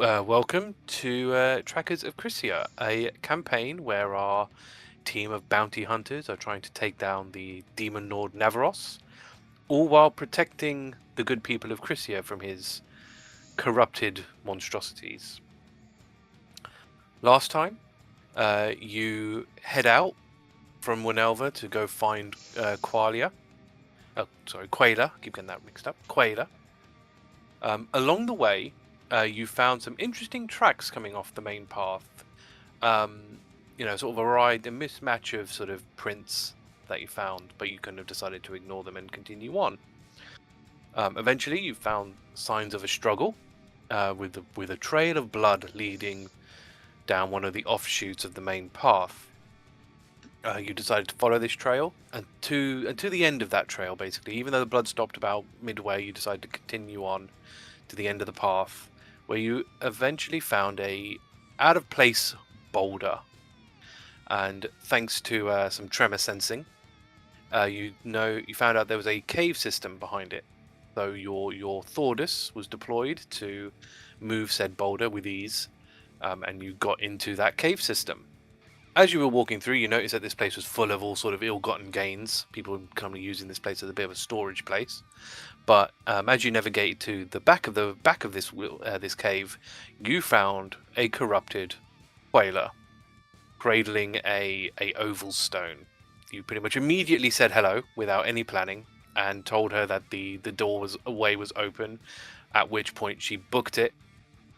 Welcome to Trackers of Crisia, a campaign where our team of bounty hunters are trying to take down the demon lord Navaros, all while protecting the good people of Crisia from his corrupted monstrosities. Last time, you head out from Winelva to go find Qualia. Oh, sorry, Quaila. I keep getting that mixed up. Quaila. Along the way, you found some interesting tracks coming off the main path. Sort of a mismatch of sort of prints that you found, but you kind of decided to ignore them and continue on. Eventually, you found signs of a struggle with a trail of blood leading down one of the offshoots of the main path. You decided to follow this trail, and to the end of that trail, basically. Even though the blood stopped about midway, you decided to continue on to the end of the path, where you eventually found a out-of-place boulder. And thanks to some tremor sensing, you found out there was a cave system behind it. So your Thordas was deployed to move said boulder with ease, and you got into that cave system. As you were walking through, you noticed that this place was full of all sort of ill-gotten gains. People were kind of using this place as a bit of a storage place. But as you navigated to the back of this cave, you found a corrupted whaler cradling a oval stone. You pretty much immediately said hello without any planning and told her that the door was open. At which point she booked it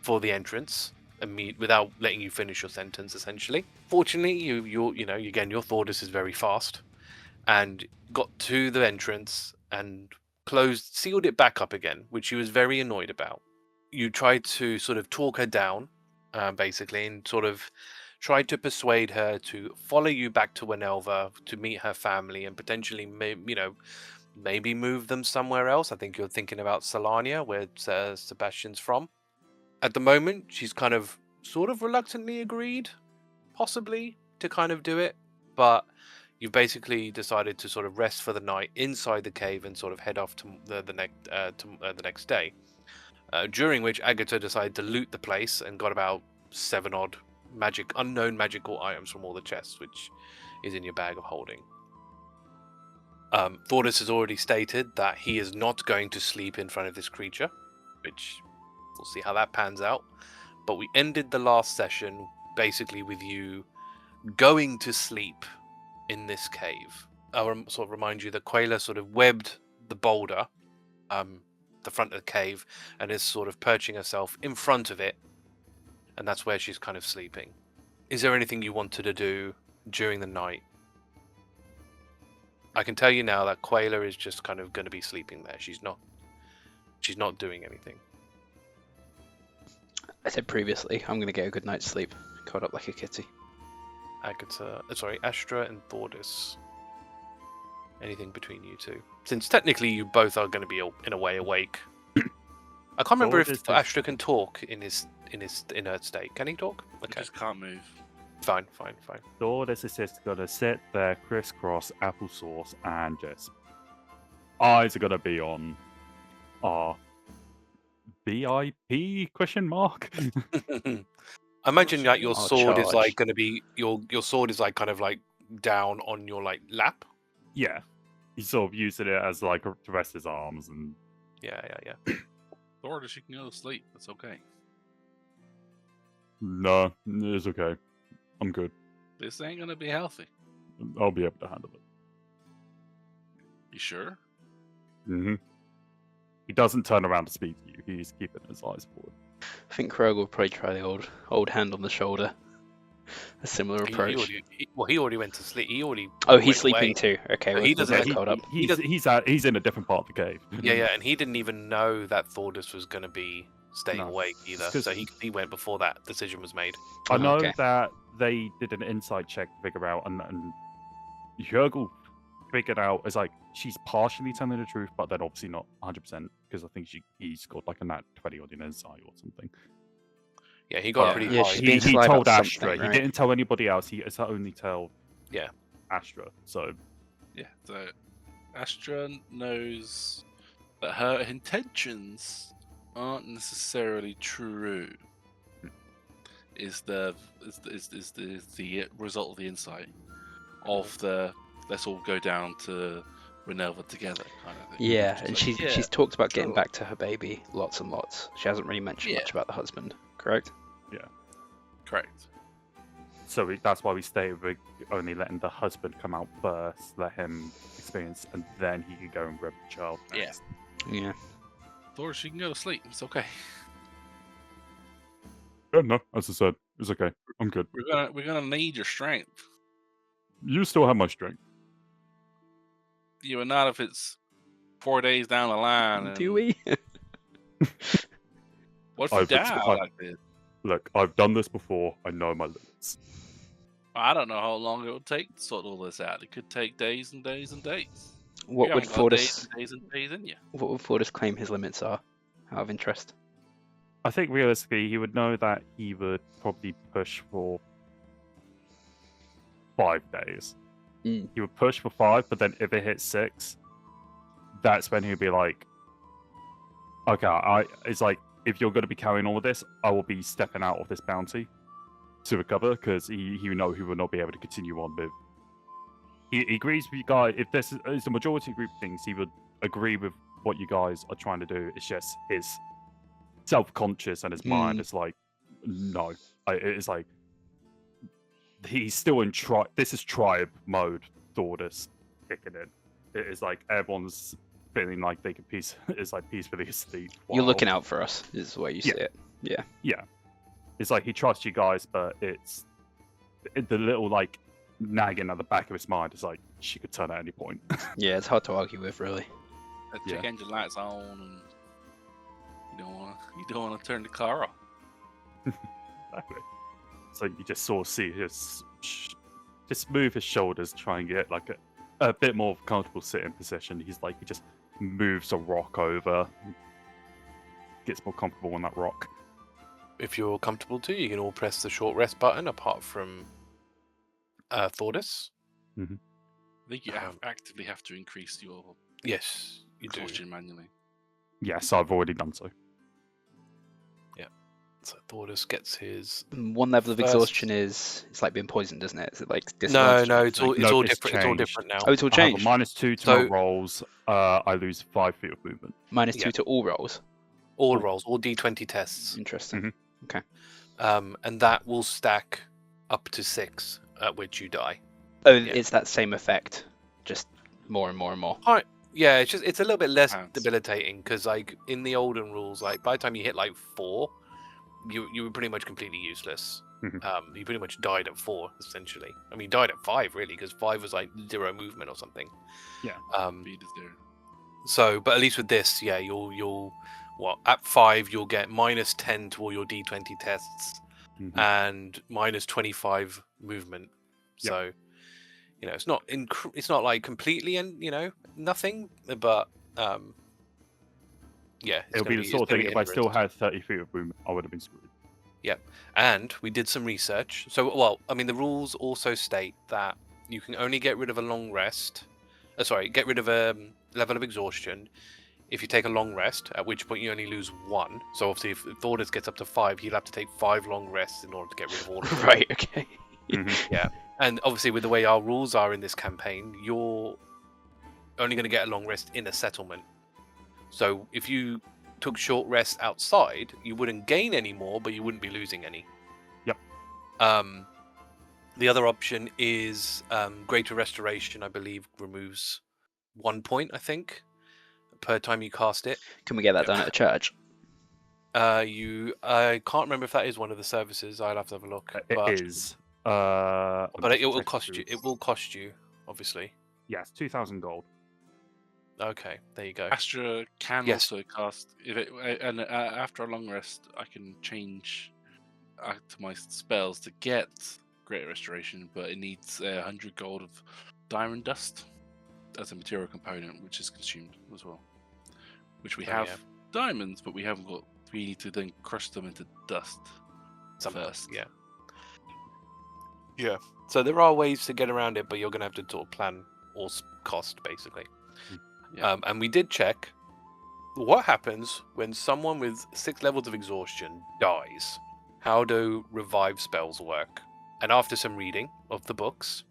for the entrance without letting you finish your sentence. Essentially, fortunately, your Thordis is very fast, and got to the entrance and sealed it back up again, which she was very annoyed about. You tried to sort of talk her down, basically, and sort of tried to persuade her to follow you back to Winelva to meet her family and potentially, maybe move them somewhere else. I think you're thinking about Solania, where Sebastian's from. At the moment, she's kind of sort of reluctantly agreed, possibly, to kind of do it, but you've basically decided to sort of rest for the night inside the cave and sort of head off to the next day. During which Agata decided to loot the place and got about 7 odd unknown magical items from all the chests, which is in your bag of holding. Thordis has already stated that he is not going to sleep in front of this creature, which we'll see how that pans out. But we ended the last session basically with you going to sleep in this cave. I'll sort of remind you that Quaila sort of webbed the boulder, the front of the cave, and is sort of perching herself in front of it, and that's where she's kind of sleeping. Is there anything you wanted to do during the night? I can tell you now that Quaila is just kind of going to be sleeping there. She's not doing anything. I said previously, I'm going to get a good night's sleep, curled up like a kitty. Astra and Thordis. Anything between you two? Since technically you both are going to be in a way awake. I can't remember if Astra can talk in his inert state. Can he talk? Okay. He just can't move. Fine. Thordis is just going to sit there, crisscross, applesauce, and just eyes are going to be on our VIP question mark. I imagine that your sword is like going to be your sword is like kind of like down on your like lap. Yeah, he's sort of using it as like to rest his arms and yeah. Thordis, you can go to sleep. That's okay. No, it's okay. I'm good. This ain't gonna be healthy. I'll be able to handle it. You sure? Mm-hmm. He doesn't turn around to speak to you. He's keeping his eyes forward. I think Hrugguhl will probably try the old hand on the shoulder. A similar approach. He already went to sleep. He's sleeping away. too. Okay, he doesn't. He's in a different part of the cave. Yeah, and he didn't even know that Thordis was going to be staying awake either. So he went before that decision was made. I know that they did an insight check to figure out, and Hrugguhl figured out is like she's partially telling the truth, but then obviously not 100% because I think he scored like a nat 20 on an insight or something. Yeah, he got pretty high. He told Astra. Right? He didn't tell anybody else. He only told Astra. So Astra knows that her intentions aren't necessarily true. is the result of the insight of the let's all go down to Renelva together kind of thing. Yeah, Which and is like, she's talked about getting sure. back to her baby lots and lots. She hasn't really mentioned much about the husband, correct? Correct. So that's why we stay with only letting the husband come out first, let him experience, and then he can go and grab the child. Yeah. next. Yeah. Thordas, you can go to sleep. It's okay. Oh, no, as I said, it's okay. I'm good. We're gonna need your strength. You still have my strength. You are not if it's 4 days down the line. And Do we? what if you die like this? Look, I've done this before. I know my limits. I don't know how long it will take to sort all this out. It could take days and days and days. What You would haven't got Thordas? days and days in you. What would Thordas claim his limits are? Out of interest. I think realistically, he would know that he would probably push for 5 days. Mm. He would push for 5, but then if it hits 6, that's when he'd be like, okay, it's like, if you're going to be carrying all of this, I will be stepping out of this bounty to recover, because he know he will not be able to continue on with. He agrees with you guys. If this is the majority of group things, he would agree with what you guys are trying to do. It's just his self-conscious and his mind is like, no. It's like, he's still in this is tribe mode, Thordas kicking in. It is like everyone's feeling like they can peacefully sleep. You're looking out for us, is the way you see it. Yeah. Yeah. It's like he trusts you guys, but it's the little like nagging at the back of his mind is like she could turn at any point. Yeah, it's hard to argue with, really. Check engine lights on, and you don't wanna turn the car off. Exactly. So you just sort of see just move his shoulders, try and get like a bit more comfortable sitting position. He just moves a rock over, gets more comfortable on that rock. If you're comfortable to, you can all press the short rest button, apart from Thordas. I think you actively have to increase your Yes, you do. exhaustion manually. Yes, I've already done so. Yeah. So Thordas gets his. One level of First- exhaustion it's like being poisoned, isn't it? Is it like No, disadvantage? no, it's all No, different. it's It's all changed. different now. Oh, it's all I have a changed. -2 to my rolls. I lose 5 feet of movement. -2 Yeah. to all rolls. All rolls, all D20 tests. Interesting. And that will stack up to 6, at which you die. Oh, Yeah. it's that same effect, just more and more and more. Yeah, it's a little bit less Pounds. debilitating, because like in the olden rules, like by the time you hit like 4, you were pretty much completely useless. Mhm. You pretty much died at 4, essentially. I mean, you died at 5 really, because 5 was like 0 movement or something. Yeah. Speed is there. So, but at least with this, yeah, you'll at 5 you'll get -10 to all your D20 tests Mhm. and -25 movement. Yep. So, it's not it's not like completely and nothing, but yeah, it's It'll gonna be the it's sort of gonna thing. be If I still hindrance. had 30 feet of movement, I would have been screwed. And we did some research. So, well, I mean, the rules also state that you can only get rid of a long rest. Get rid of a level of exhaustion if you take a long rest, at which point you only lose 1. So obviously, if Thordas gets up to 5, he'll have to take 5 long rests in order to get rid of all of them. Right. Okay. And obviously, with the way our rules are in this campaign, you're only going to get a long rest in a settlement. So if you took short rest outside, you wouldn't gain any more, but you wouldn't be losing any. Yep. The other option is Greater Restoration, I believe, removes 1 point, I think, per time you cast it. Can we get that done at a church? I can't remember if that is one of the services. I'll have to have a look. It is. But it will cost you. It will cost you, obviously. Yes, 2,000 gold. Okay, there you go. Astra can Yes. also cast after a long rest. I can change to my spells to get Greater Restoration, but it needs 100 gold of diamond dust as a material component, which is consumed as well. Which we have diamonds, but we haven't got. We need to then crush them into dust first. Yeah. Yeah. So there are ways to get around it, but you're going to have to sort of plan or cost, basically. Yeah. And we did check what happens when someone with 6 levels of exhaustion dies. how do revive spells work? And after some reading of the books,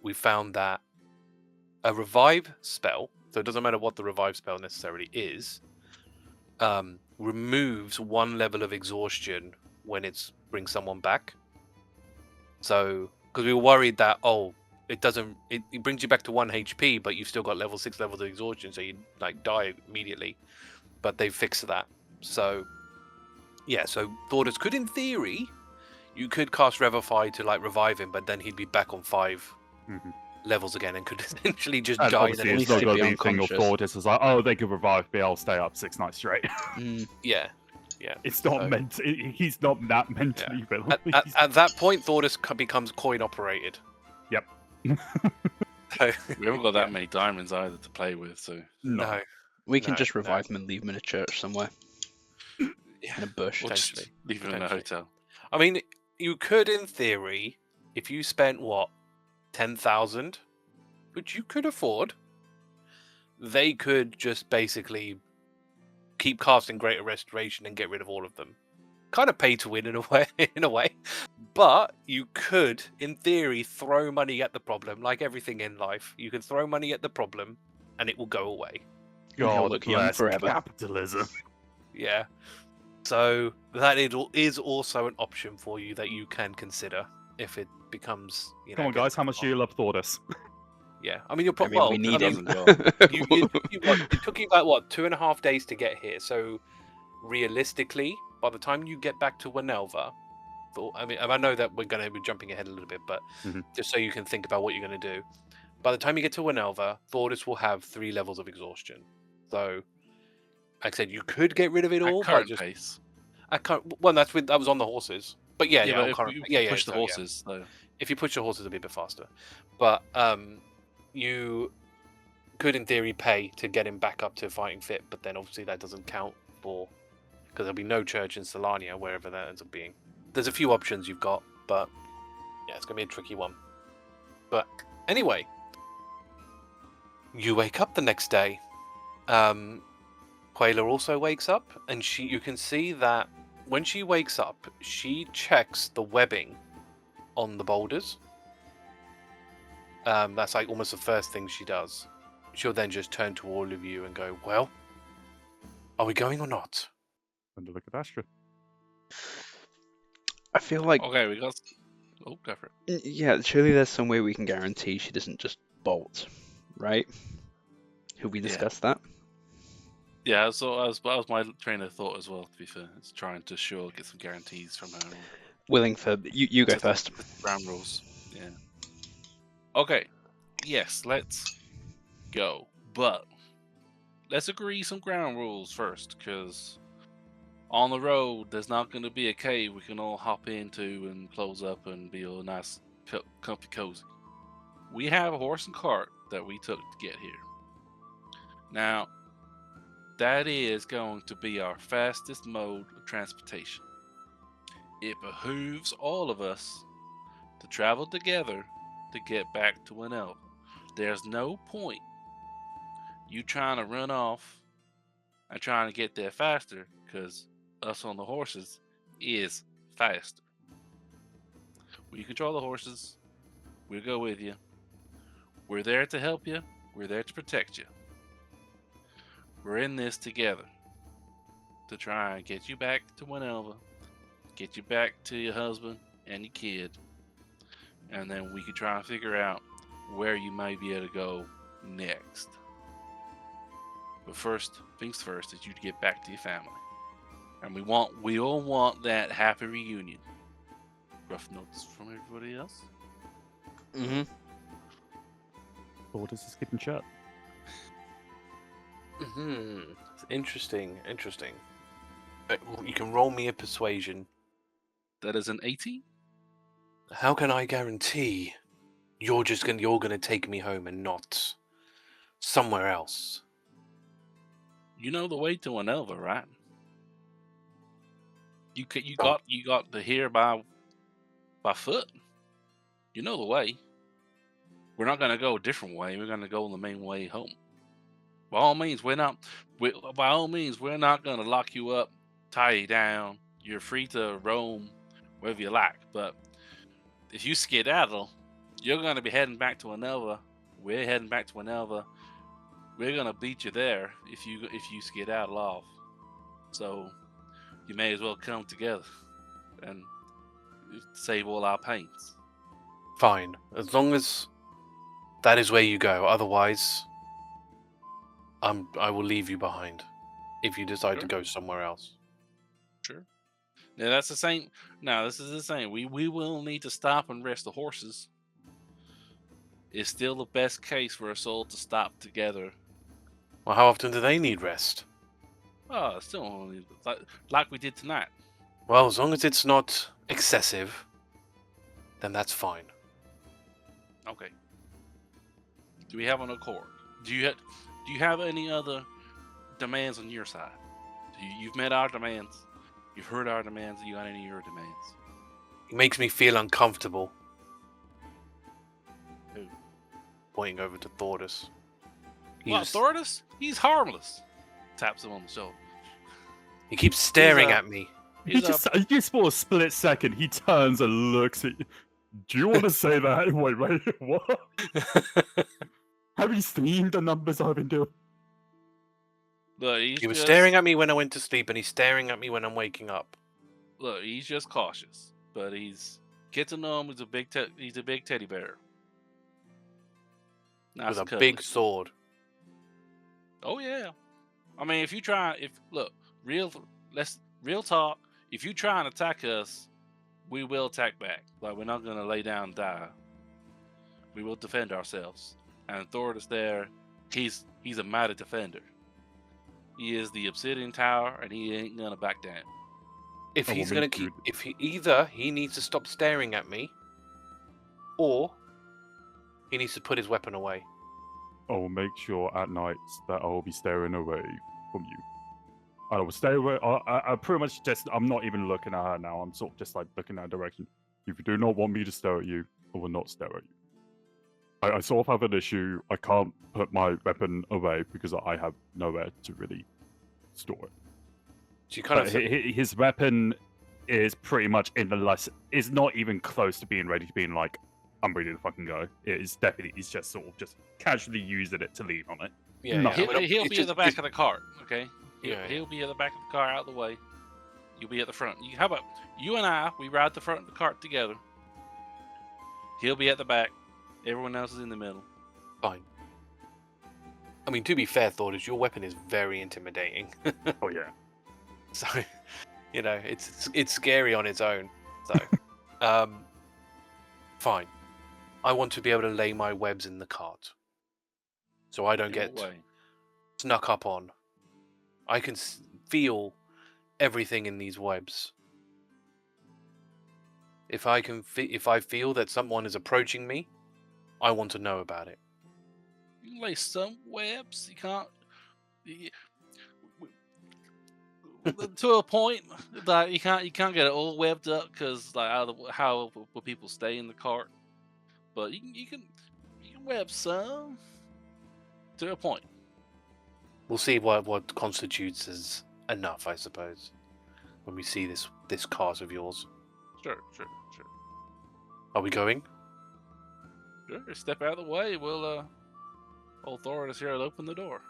we found that a revive spell, so it doesn't matter what the revive spell necessarily is, removes 1 level of exhaustion when it brings someone back. So, because we were worried that, it brings you back to 1 HP, but you've still got 6 levels of exhaustion, so you like die immediately. But they fixed that. So, yeah, so Thordas could, in theory, you could cast Revivify to like revive him, but then he'd be back on 5 levels again and could essentially just And die. obviously, At it's least not he'd going be to be a thing of unconscious. Thordas. It's like, oh, they could revive me, I'll stay up 6 nights straight. Yeah. It's not So- meant. He's not that mentally villain. At that point, Thordas becomes coin operated. Yep. So, We haven't got that many diamonds either to play with, so no. We can No, just no. revive him and leave him in a church somewhere. In a bush. we'll just Potentially. leave him in a Potentially. hotel. I mean, you could, in theory, if you spent 10,000, which you could afford, they could just basically keep casting Greater Restoration and get rid of all of them. Kind of pay to win in a way, but you could, in theory, throw money at the problem. Like everything in life, you can throw money at the problem, and it will go away. And he'll God look young bless forever. capitalism. Yeah. So that is also an option for you that you can consider if it becomes. Come on, guys, how much do you love Thordas? Yeah, I mean, you're I probably. mean, we need doesn't him. go. It took you about 2.5 days to get here. So realistically, by the time you get back to Winelva, I know that we're going to be jumping ahead a little bit, but just so you can think about what you're going to do. By the time you get to Winelva, Thordas will have 3 levels of exhaustion. So, like I said, you could get rid of it all, At current but just pace. that was on the horses. But yeah, but on if current- you yeah, push the so, yeah. horses, though. If you push the horses, it'll be a bit faster. But you could, in theory, pay to get him back up to fighting fit, but then obviously that doesn't count because there'll be no church in Solania, wherever that ends up being. There's a few options you've got, but yeah, it's gonna be a tricky one. But anyway, you wake up the next day. Quayla also wakes up, and you can see that when she wakes up, she checks the webbing on the boulders. That's like almost the first thing she does. She'll then just turn to all of you and go, "Well, are we going or not?" And look at Astra. I feel like, Okay, we got. Oh, go for it. yeah, surely there's some way we can guarantee she doesn't just bolt, right? Have we Yeah. discussed that? Yeah, so that was my train of thought as well. To be fair, it's trying to get some guarantees from her. Willing for you go Just- first. Ground rules. Yeah. Okay. Yes, let's go. But let's agree some ground rules first, because on the road there's not going to be a cave we can all hop into and close up and be all nice, comfy, cozy. We have a horse and cart that we took to get here. Now, that is going to be our fastest mode of transportation. It behooves all of us to travel together to get back to Winelva. There's no point you trying to run off and trying to get there faster, because us on the horses is faster. We control the horses. We'll go with you. We're there to help you. We're there to protect you. We're in this together to try and get you back to Winelva, get you back to your husband and your kid, and then we can try and figure out where you might be able to go next. But first things first is you to get back to your family, and we all want that happy reunion. Rough notes from everybody else. Mm-hmm. Thordas is keeping shut. Interesting. You can roll me a persuasion. That is an 18. How can I guarantee you're gonna take me home and not somewhere else? You know the way to Winelva, right? You got to here by foot. You know the way. We're not gonna go a different way. We're gonna go the main way home. By all means, we're not gonna lock you up, tie you down, you're free to roam wherever you like. But if you skedaddle, you're gonna be heading back to Anelva. We're heading back to Anelva. We're gonna beat you there if you skedaddle off. So you may as well come together and save all our pains. Fine, as long as that is where you go. Otherwise, I will leave you behind if you decide to Sure. go somewhere else. Sure. Now that's the same. Now this is the same. We will need to stop and rest the horses. It's still the best case for us all to stop together. Well, how often do they need rest? Oh, still only like we did tonight. Well, as long as it's not excessive, then that's fine. Okay. Do we have an accord? Do you have any other demands on your side? You've met our demands. You've heard our demands. You got any of your demands? It makes me feel uncomfortable. Who? Pointing over to Thordas. What, Thordas? He's harmless. Taps him on the shoulder. He keeps staring a- at me. He just for a split second, he turns and looks at you. Do you want to say that? Wait, what? Have you seen the numbers I've been doing? Look, He was staring at me when I went to sleep, and he's staring at me when I'm waking up. Look, he's just cautious, but get to know him. He's a big teddy bear. Nice With a and cuddly. big sword. Oh yeah. I mean, real talk. If you try and attack us, we will attack back. Like, we're not gonna lay down and die. We will defend ourselves. And Thordas there, he's a mighty defender. He is the Obsidian Tower, and he ain't gonna back down. If he's gonna keep, either he needs to stop staring at me, or he needs to put his weapon away. I will make sure at night that I will be staring away from you. I will stay away. I pretty much I'm not even looking at her now. I'm sort of just like looking at her direction. If you do not want me to stare at you, I will not stare at you. I sort of have an issue. I can't put my weapon away because I have nowhere to really store it. So you kind of his weapon is pretty much is not even close to being ready to being like, I'm ready to fucking go. It is definitely, he's just sort of just casually using it to lean on it. Yeah, No. He'll be at the back of the cart, okay? Yeah, He'll be at the back of the car out of the way. You'll be at the front. How about you and I? We ride the front of the cart together. He'll be at the back. Everyone else is in the middle. Fine. I mean, to be fair, Thordas, your weapon is very intimidating. Oh yeah. So, it's scary on its own. So, fine. I want to be able to lay my webs in the cart, so I don't get snuck up on. I can feel everything in these webs. If I feel that someone is approaching me, I want to know about it. You can lay some webs. You can't. To a point that you can't get it all webbed up because how will people stay in the cart? But you can web some to a point. We'll see what constitutes as enough, I suppose, when we see this cart of yours. Sure. Are we going? Sure. Step out of the way. We'll old Thordas here will open the door.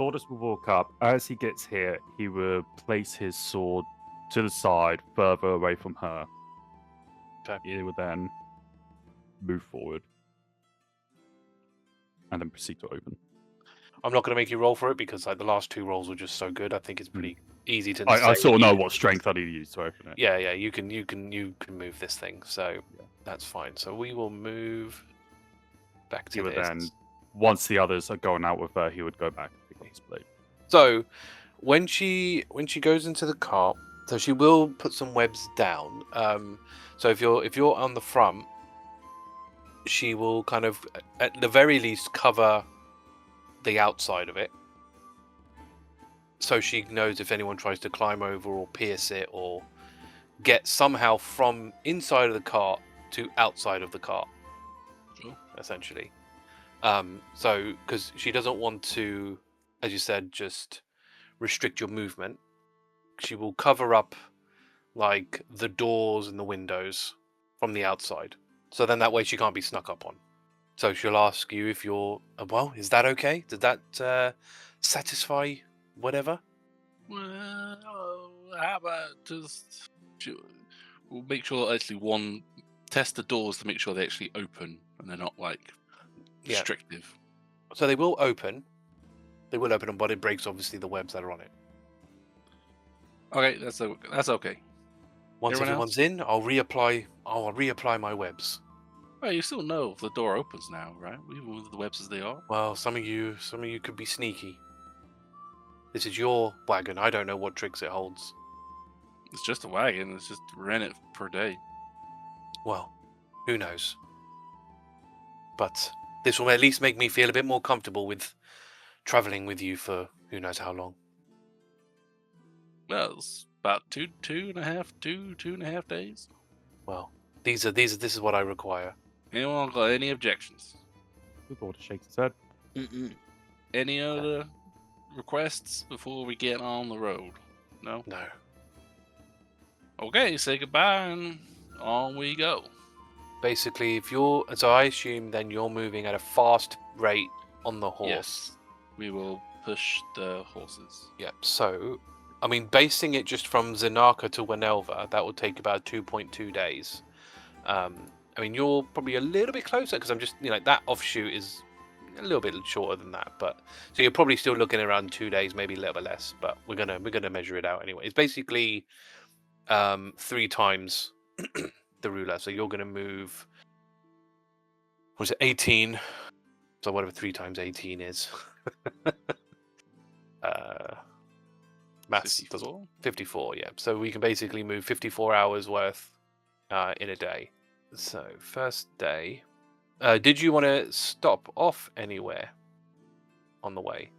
Thordas will walk up. As he gets here, he will place his sword to the side, further away from her. Okay. He will then move forward and then proceed to open. I'm not going to make you roll for it because the last two rolls were just so good. I think it's pretty easy to. I sort of know what strength I need to use to open it. Yeah. You can move this thing, so that's fine. So we will move back to He would this. then, once the others are going out with her, he would go back and pick up his blade. So when she goes into the cart, so she will put some webs down. So if you're on the front, she will kind of, at the very least, cover the outside of it, so she knows if anyone tries to climb over or pierce it or get somehow from inside of the cart to outside of the cart. Sure. Essentially. So because she doesn't want to, as you said, just restrict your movement, she will cover up like the doors and the windows from the outside. So then that way she can't be snuck up on. So she'll ask you if you're well. Is that okay? Did that satisfy whatever? Well, how about just we'll make sure that actually test the doors to make sure they actually open and they're not like Yeah. restrictive. So they will open. They will open, but it breaks obviously the webs that are on it. Okay, that's okay. Once Everyone everyone's in, I'll reapply my webs. Well, you still know if the door opens now, right? Even with the webs as they are. Well, some of you could be sneaky. This is your wagon. I don't know what tricks it holds. It's just a wagon. It's just rent it per day. Well, who knows? But this will at least make me feel a bit more comfortable with traveling with you for who knows how long. Well, it's about two and a half days. Well, this is what I require. Anyone got any objections? The daughter shakes his head. Any other requests before we get on the road? No? No. Okay, say goodbye and on we go. Basically, so I assume then you're moving at a fast rate on the horse. Yes. We will push the horses. Yep. So, I mean, basing it just from Zanaka to Wenelva, that will take about 2.2 days. I mean, you're probably a little bit closer because I'm just, that offshoot is a little bit shorter than that. But so you're probably still looking around 2 days, maybe a little bit less. But we're gonna measure it out anyway. It's basically 3 times the ruler. So you're gonna move. Was it 18? So whatever 3 times 18 is. Maths 54? 54, yeah. So we can basically move 54 hours worth in a day. So first day. Did you want to stop off anywhere on the way?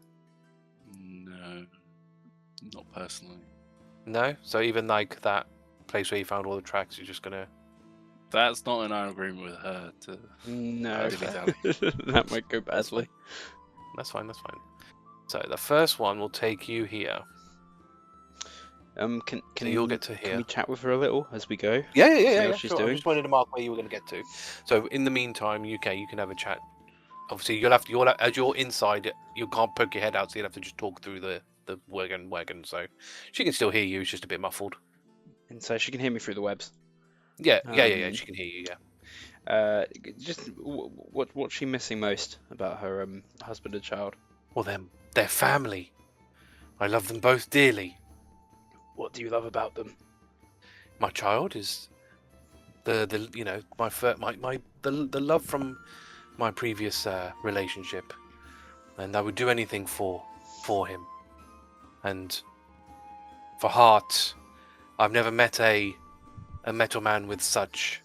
No, not personally. No? So even like that place where you found all the tracks, you're just gonna... That's not in our agreement with her to... No, dilly-dally. that might go badly. That's fine. So the first one will take you here. Can So you'll get to Can here. we chat with her a little as we go? Yeah. what she's Sure. I doing? just wanted to mark where you were going to get to. So in the meantime, you can have a chat. Obviously, you'll have as you're inside, you can't poke your head out, so you'll have to just talk through the wagon. So she can still hear you. It's just a bit muffled. And so she can hear me through the webs. Yeah. She can hear you. Yeah. Just what's she missing most about her husband and child? Well, they're family. I love them both dearly. What do you love about them? My child is the love from my previous relationship, and I would do anything for him. And for heart, I've never met a metal man with such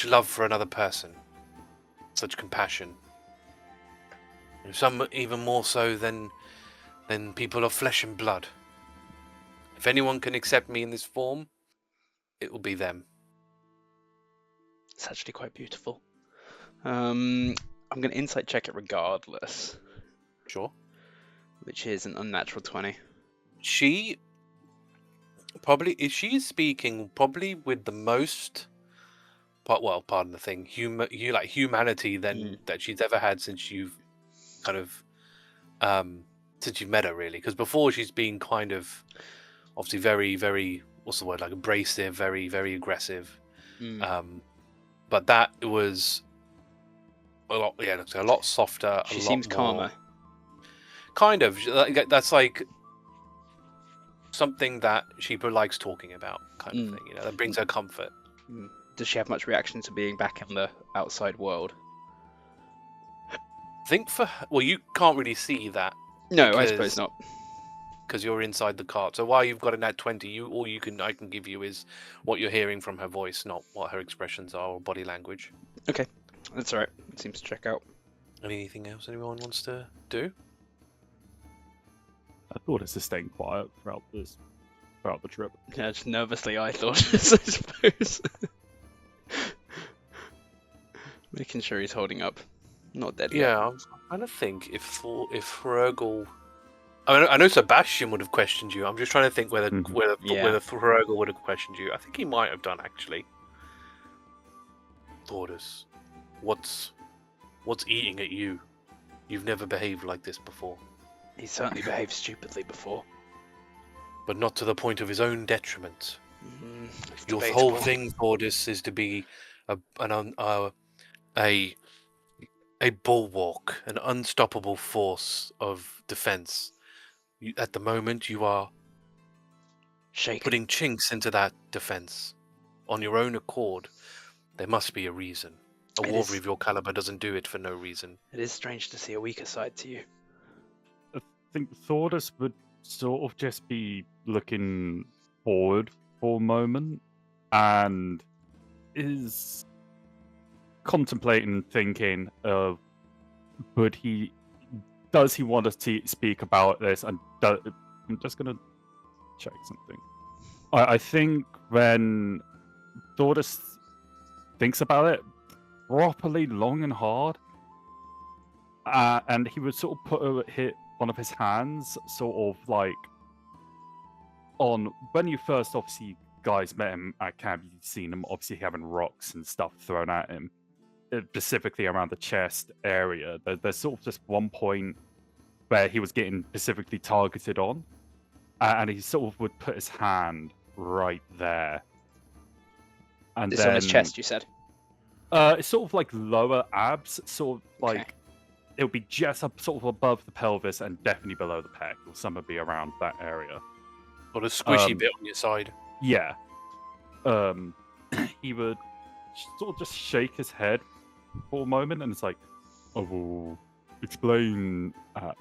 love for another person, such compassion. Some even more so than people of flesh and blood. If anyone can accept me in this form, it will be them. It's actually quite beautiful. I'm going to insight check it regardless, Sure. which is an unnatural 20. She is speaking probably with the most, pardon the thing, humanity that she's ever had since you've kind of since you've met her, really. Because before she's been kind of obviously very, very, what's the word, like abrasive, very, very aggressive. But that was a lot softer. She seems calmer. Kind of. That's like something that she likes talking about, kind of thing. That brings her comfort. Does she have much reaction to being back in the outside world? I think you can't really see that. No, I suppose not. Because you're inside the cart. So while you've got a nat 20, all I can give you is what you're hearing from her voice, not what her expressions are or body language. Okay, that's alright. It seems to check out. Anything else anyone wants to do? I thought it's just staying quiet throughout the trip. Yeah, just nervously I thought, I suppose. Making sure he's holding up. Not dead yet. Yeah, I'm trying to think if Hrugguhl I know Sebastian would have questioned you. I'm just trying to think whether Mhm. Yeah. whether Hrugguhl would have questioned you. I think he might have done actually. Thordas, what's eating at you? You've never behaved like this before, He certainly behaved stupidly before. but not to the point of his own detriment. It's Your debatable. whole thing, Thordas, is to be a bulwark, an unstoppable force of defense. At the moment, you are Shaken. putting chinks into that defense on your own accord. There must be a reason. A It warrior is- of your caliber doesn't do it for no reason. It is strange to see a weaker side to you. I think Thordas would sort of just be looking forward for a moment and is contemplating, thinking of, does he want us to speak about this? And I'm just gonna check something. I think when Thordas thinks about it properly, long and hard, and he would sort of hit one of his hands, sort of like on when you first obviously guys met him at camp. You've seen him obviously having rocks and stuff thrown at him, specifically around the chest area. There's sort of just one point where he was getting specifically targeted on, and he sort of would put his hand right there. And This then on his chest, you said? it's sort of like lower abs, sort of like Okay. it'll be just up, sort of above the pelvis and definitely below the pec. Or somewhere be around that area. Or a squishy Um, bit on your side. Yeah. He would sort of just shake his head for a moment, and it's like, I will explain at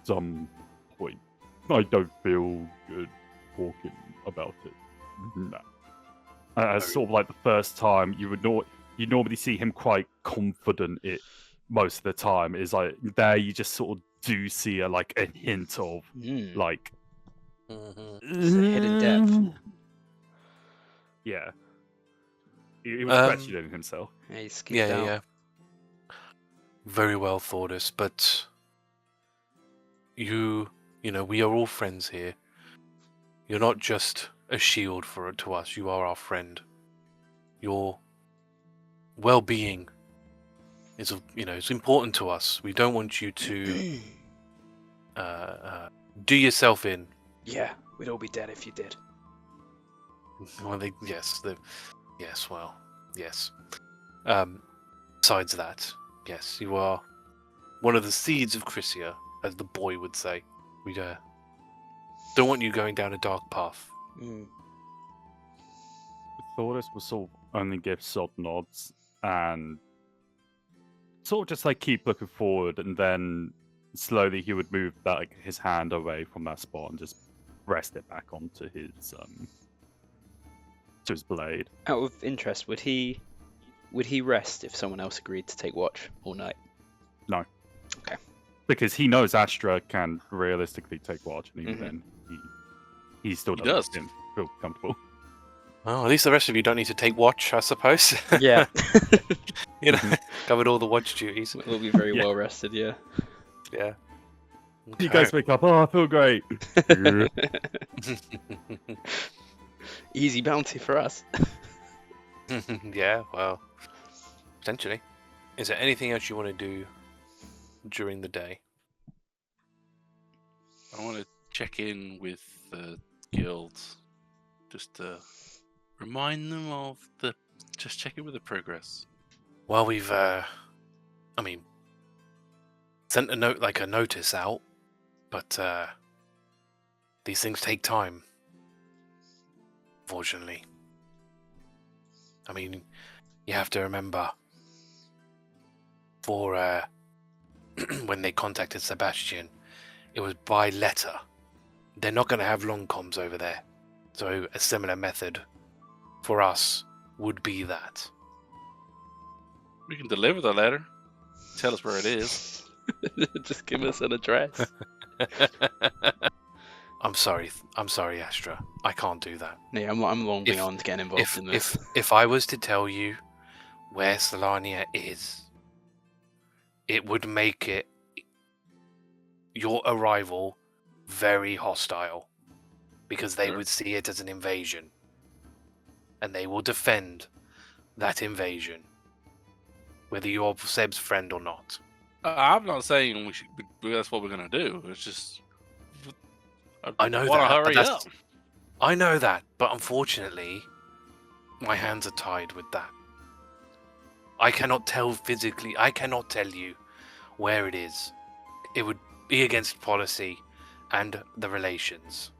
some point. I don't feel good talking about it now. As sort of like the first time you normally see him quite confident most of the time. Is like there you just sort of do see a hint of like It's a hidden depth. Yeah. He was questioning himself. Yeah, he's skeeved out. Yeah. Very well, Thordas, but you know, we are all friends here. You're not just a shield to us. You are our friend. Your well-being is, it's important to us. We don't want you to do yourself in. Yeah, we'd all be dead if you did. Well, yes. Besides that, yes, you are one of the seeds of Crisia, as the boy would say. We don't want you going down a dark path. Thordas will sort of only give sod nods and sort of just keep looking forward, and then slowly he would move his hand away from that spot and just rest it back onto his blade. Out of interest, would he rest if someone else agreed to take watch all night? No. Okay. Because he knows Astra can realistically take watch, and even then he still doesn't feel comfortable. Well, at least the rest of you don't need to take watch, I suppose. Yeah. Covered all the watch duties. We'll be very well rested, yeah. Yeah. You guys wake up, I feel great. Easy bounty for us. Yeah, well, potentially. Is there anything else you want to do during the day? I want to check in with the guilds, just to remind them of just check in with the progress. Well, we've, sent a notice out, but these things take time. Unfortunately. I mean, you have to remember, for when they contacted Sebastian, it was by letter. They're not going to have long comms over there. So a similar method for us would be that. We can deliver the letter. Tell us where it is. Just give us an address. I'm sorry, Astra. I can't do that. Yeah, I'm long beyond getting involved in this. If I was to tell you where Solania is, it would make it your arrival very hostile, because they Sure. would see it as an invasion, and they will defend that invasion, whether you're Seb's friend or not. I'm not saying that's what we're gonna do. It's just I know want to that, but hurry up. I know that, but unfortunately, my hands are tied with that. I cannot tell physically. I cannot tell you where it is. It would be against policy and the relations.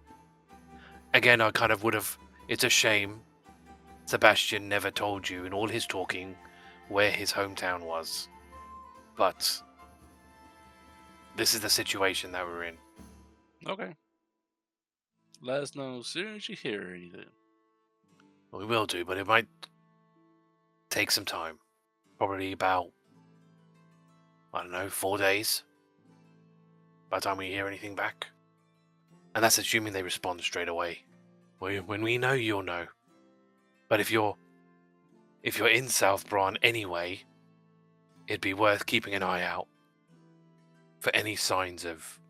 Again, I kind of would have. It's a shame Sebastian never told you in all his talking where his hometown was. But this is the situation that we're in. Okay. Let us know as soon as you hear anything. We will do, but it might take some time. Probably about, I don't know, 4 days by the time we hear anything back. And that's assuming they respond straight away. When we know, you'll know. But if you're in South Bron anyway, it'd be worth keeping an eye out for any signs of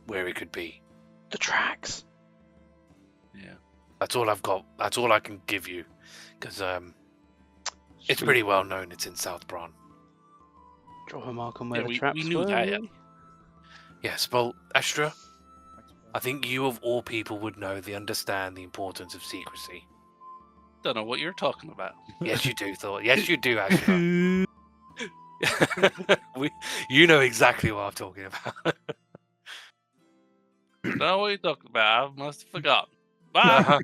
where it could be. The tracks. Yeah. That's all I've got. That's all I can give you, because it's pretty well known. It's in South Bron. Drop a mark on where Yeah, the traps we knew were. that. Yes, well, Astra, I think you of all people would understand the importance of secrecy. Don't know what you're talking about. Yes, you do, Thor. Yes, you do, Astra. You know exactly what I'm talking about. Don't know what you're talking about. I must have forgotten. Bye.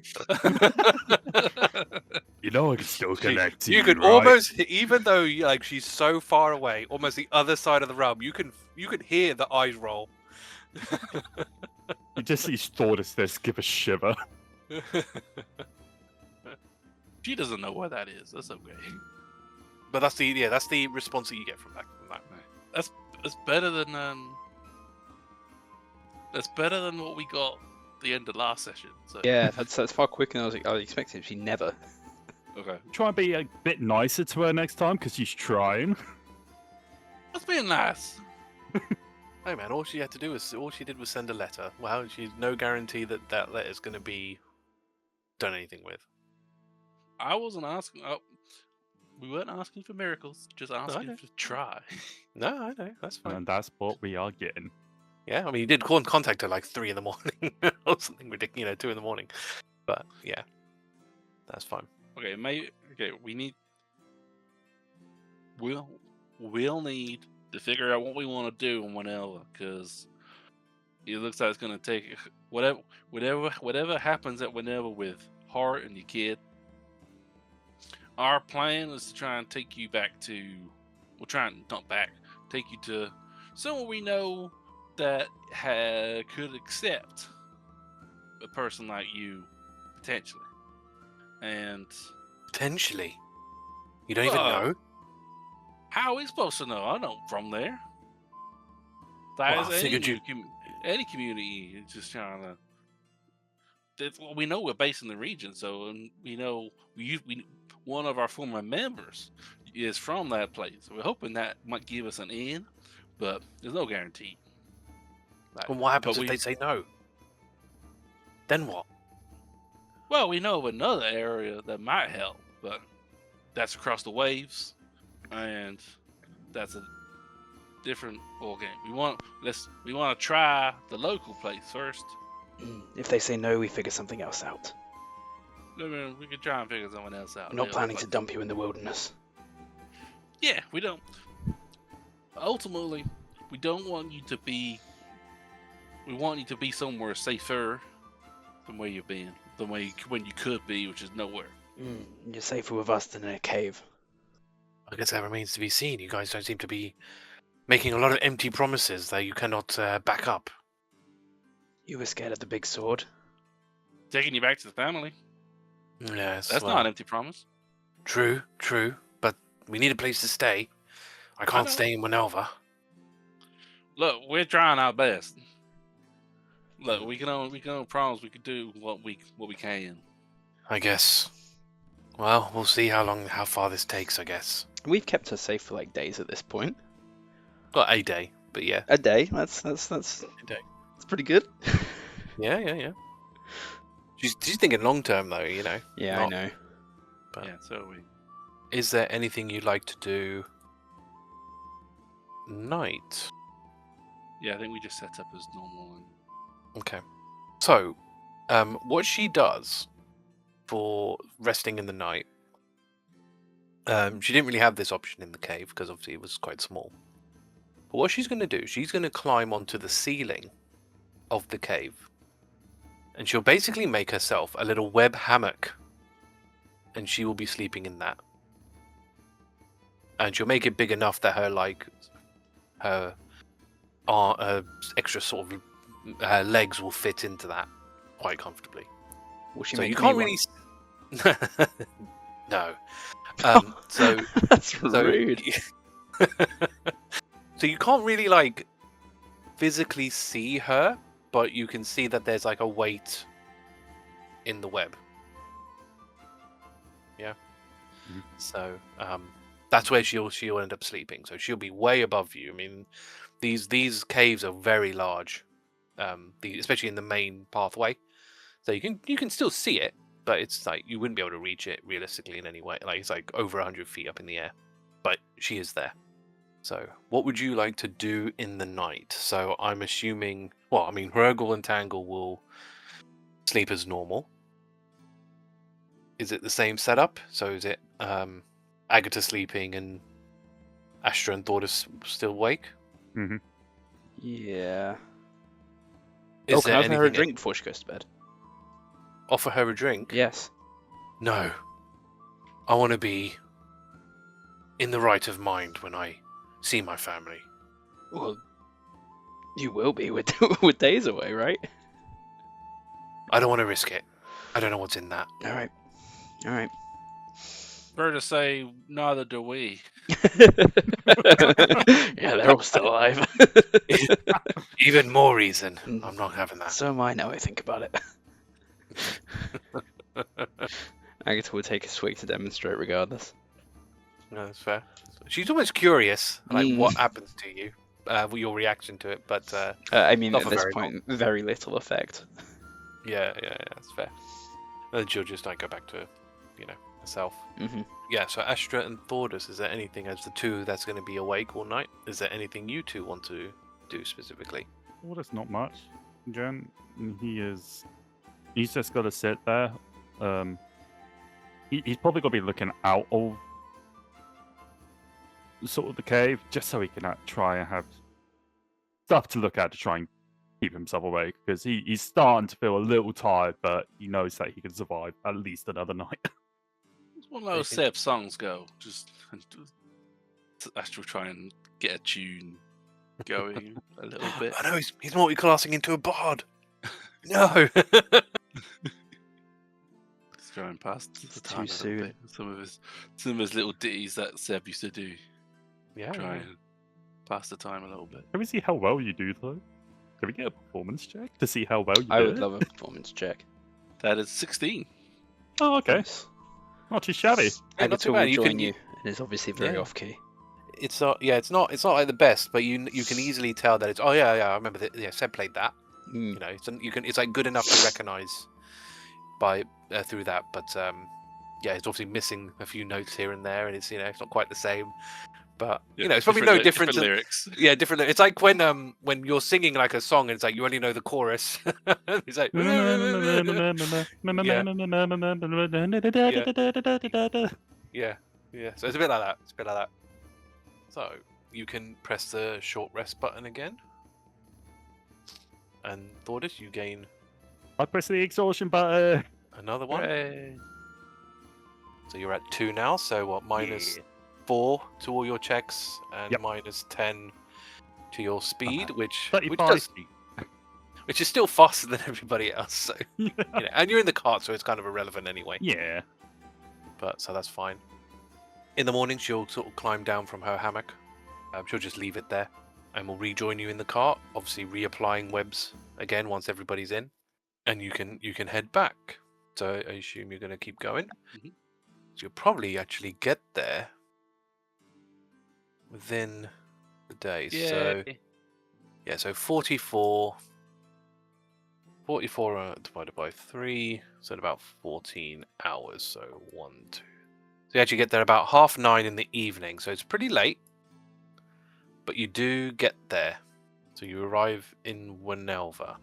You know I can still connect to you, You could right? almost, even though she's so far away, almost the other side of the realm, you can hear the eyes roll. You just see Thordas there give a shiver. She doesn't know where that is. That's okay. But that's the response that you get from that. That's better than That's better than what we got at the end of last session. So. Yeah, that's far quicker than I was expecting. She never. Okay. Try and be a bit nicer to her next time, because she's trying. That's being nice. Hey man, all she did was send a letter. Well, she's no guarantee that letter's going to be done anything with. I wasn't asking. We weren't asking for miracles. Just asking know. to try. No, I know, that's fine. And that's what we are getting. Yeah, I mean, you did call and contact her like 3 in the morning or something ridiculous, 2 in the morning. But yeah, that's fine. Okay, we need. We'll need to figure out what we want to do and whenever, because it looks like it's gonna take whatever happens at whenever with Hart and your kid. Our plan is to try and take you back to. We'll try and take you to someone we know that could accept a person like you potentially, and Potentially. You don't even Well, know? how are we supposed to know? I'm not from there. Well, That I is figured any community is just trying to. We know we're based in the region, so and we know we one of our former members is from that place. So we're hoping that might give us an in, but there's no guarantee. And what happens but if they say no? Then what? Well, we know of another area that might help, but that's across the waves, and that's a different ball game. We want to try the local place first. If they say no, we figure something else out. I mean, we could try and figure someone else out. We're not Yeah, planning but- to dump you in the wilderness. Yeah, we don't. Ultimately, we don't want you to be. We want you to be somewhere safer than where you've been, when you could be, which is nowhere. You're safer with us than in a cave. I guess that remains to be seen. You guys don't seem to be making a lot of empty promises that you cannot back up. You were scared of the big sword. Taking you back to the family. Yes, That's well, not an empty promise. True, but we need a place to stay. I can't know. stay in Winelva. Look, we're trying our best. Look, we can only promise we can do what we can. I guess. Well, we'll see how far this takes, I guess. We've kept her safe for like days at this point. Well, a day. But yeah, A day. That's a day. that's pretty good. Yeah. She's thinking long term though, Yeah, I know. But Yeah, so we. is there anything you'd like to do night? Yeah, I think we just set up as normal. And Okay. So, what she does for resting in the night, she didn't really have this option in the cave because obviously it was quite small. But what she's going to do, she's going to climb onto the ceiling of the cave. And she'll basically make herself a little web hammock. And she will be sleeping in that. And she'll make it big enough that her extra sort of her legs will fit into that quite comfortably. Will she So make you me can't one? really. No. So That's rude. So you can't really physically see her, but you can see that there's a weight in the web. Yeah. Mhm. So that's where she'll end up sleeping. So she'll be way above you. I mean, these caves are very large, especially in the main pathway. So you can still see it, but it's you wouldn't be able to reach it realistically in any way. It's over 100 feet up in the air, but she is there. So what would you like to do in the night? So I'm assuming, Hrugguhl and Tangle will sleep as normal. Is it the same setup? So is it Agata sleeping and Astra and Thordas still awake? Hmm. Yeah. Is Can there I offer her a anything drink before she goes to bed? Offer her a drink? Yes. No. I want to be in the right of mind when I see my family. Well, you will be with with days away, right? I don't want to risk it. I don't know what's in that. All right. All right. fair to say, neither do we. Yeah, they're all still alive. Even more reason. I'm not having that. So am I now I think about it. Agata will take a swig to demonstrate regardless. No, that's fair. She's almost curious, Mm. what happens to you, your reaction to it. But I mean, Not at for this very point, very little effect. yeah, that's fair. Then she'll just go back to, herself. Hmm. Yeah. So Astra and Thordas, is there anything as the two that's going to be awake all night? Is there anything you two want to do specifically? Well, there's not much, Jen. He's just got to sit there. He's probably got to be looking out of sort of the cave, just so he can try and have stuff to look at to try and keep himself awake, because he's starting to feel a little tired, but he knows that he can survive at least another night. It's one of those Seb songs go. Just Astral try and get a tune going a little bit. I know he's multi-classing into a bard. No. Just going past the It's time too a little soon. bit. Some of his little ditties that Seb used to do. Yeah. Try and pass the time a little bit. Can we see how well you do, though? Can we get a performance check to see how well you I do would it? love a performance check. That is 16. Oh, okay. Nice. Not too shabby. Yeah, not Agata too will bad. join you. It is obviously very Yeah. off key. It's not. Yeah, it's not like the best, but you can easily tell that it's. Oh yeah. I remember that. Yeah, Seb played that. Mm. It's good enough to recognize by through that, but yeah, it's obviously missing a few notes here and there, and it's it's not quite the same. But it's probably no different. Different lyrics. Yeah, different. It's like when you're singing a song and it's you only know the chorus. It's like yeah. So it's a bit like that. So you can press the short rest button again, and Thordas, you gain I press the exhaustion button. another one. Hooray. So you're at 2 now. So what? Yeah. -4 to all your checks, and Yep. -10 to your speed, which 35 feet. which is still faster than everybody else. So and you're in the cart, so it's kind of irrelevant anyway. Yeah. But so that's fine. In the morning, she'll sort of climb down from her hammock. She'll just leave it there, and will rejoin you in the cart. Obviously, reapplying webs again once everybody's in, and you can head back. So I assume you're going to keep going. Mhm. So you'll probably actually get there within the day. So Yay. Yeah, so 44 divided by 3, so in about 14 hours. So 1, 2. So you actually get there about 9:30 in the evening. So it's pretty late, but you do get there. So you arrive in Winelva.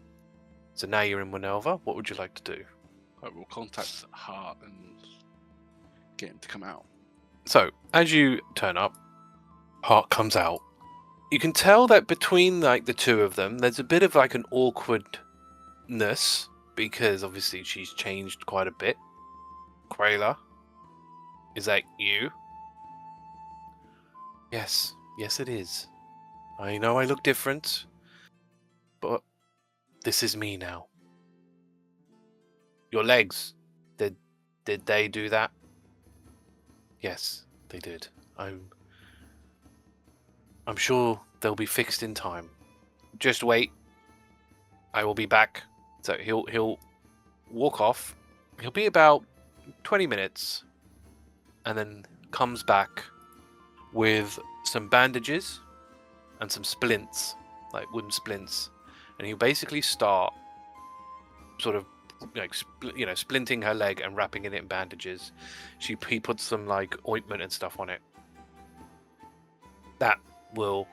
So now you're in Winelva. What would you like to do? Right, we'll contact Hart and get him to come out. So as you turn up, Hart comes out. You can tell that between like the two of them, there's a bit of like an awkwardness because obviously she's changed quite a bit. Quayla, is that you? Yes, it is. I know I look different, but this is me now. Your legs, did they do that? Yes, they did. I'm sure they'll be fixed in time. Just wait. I will be back. So he'll walk off. He'll be about 20 minutes, and then comes back with some bandages and some splints, like wooden splints, and he'll basically start sort of like splinting her leg and wrapping it in bandages. He puts some like ointment and stuff on it. That will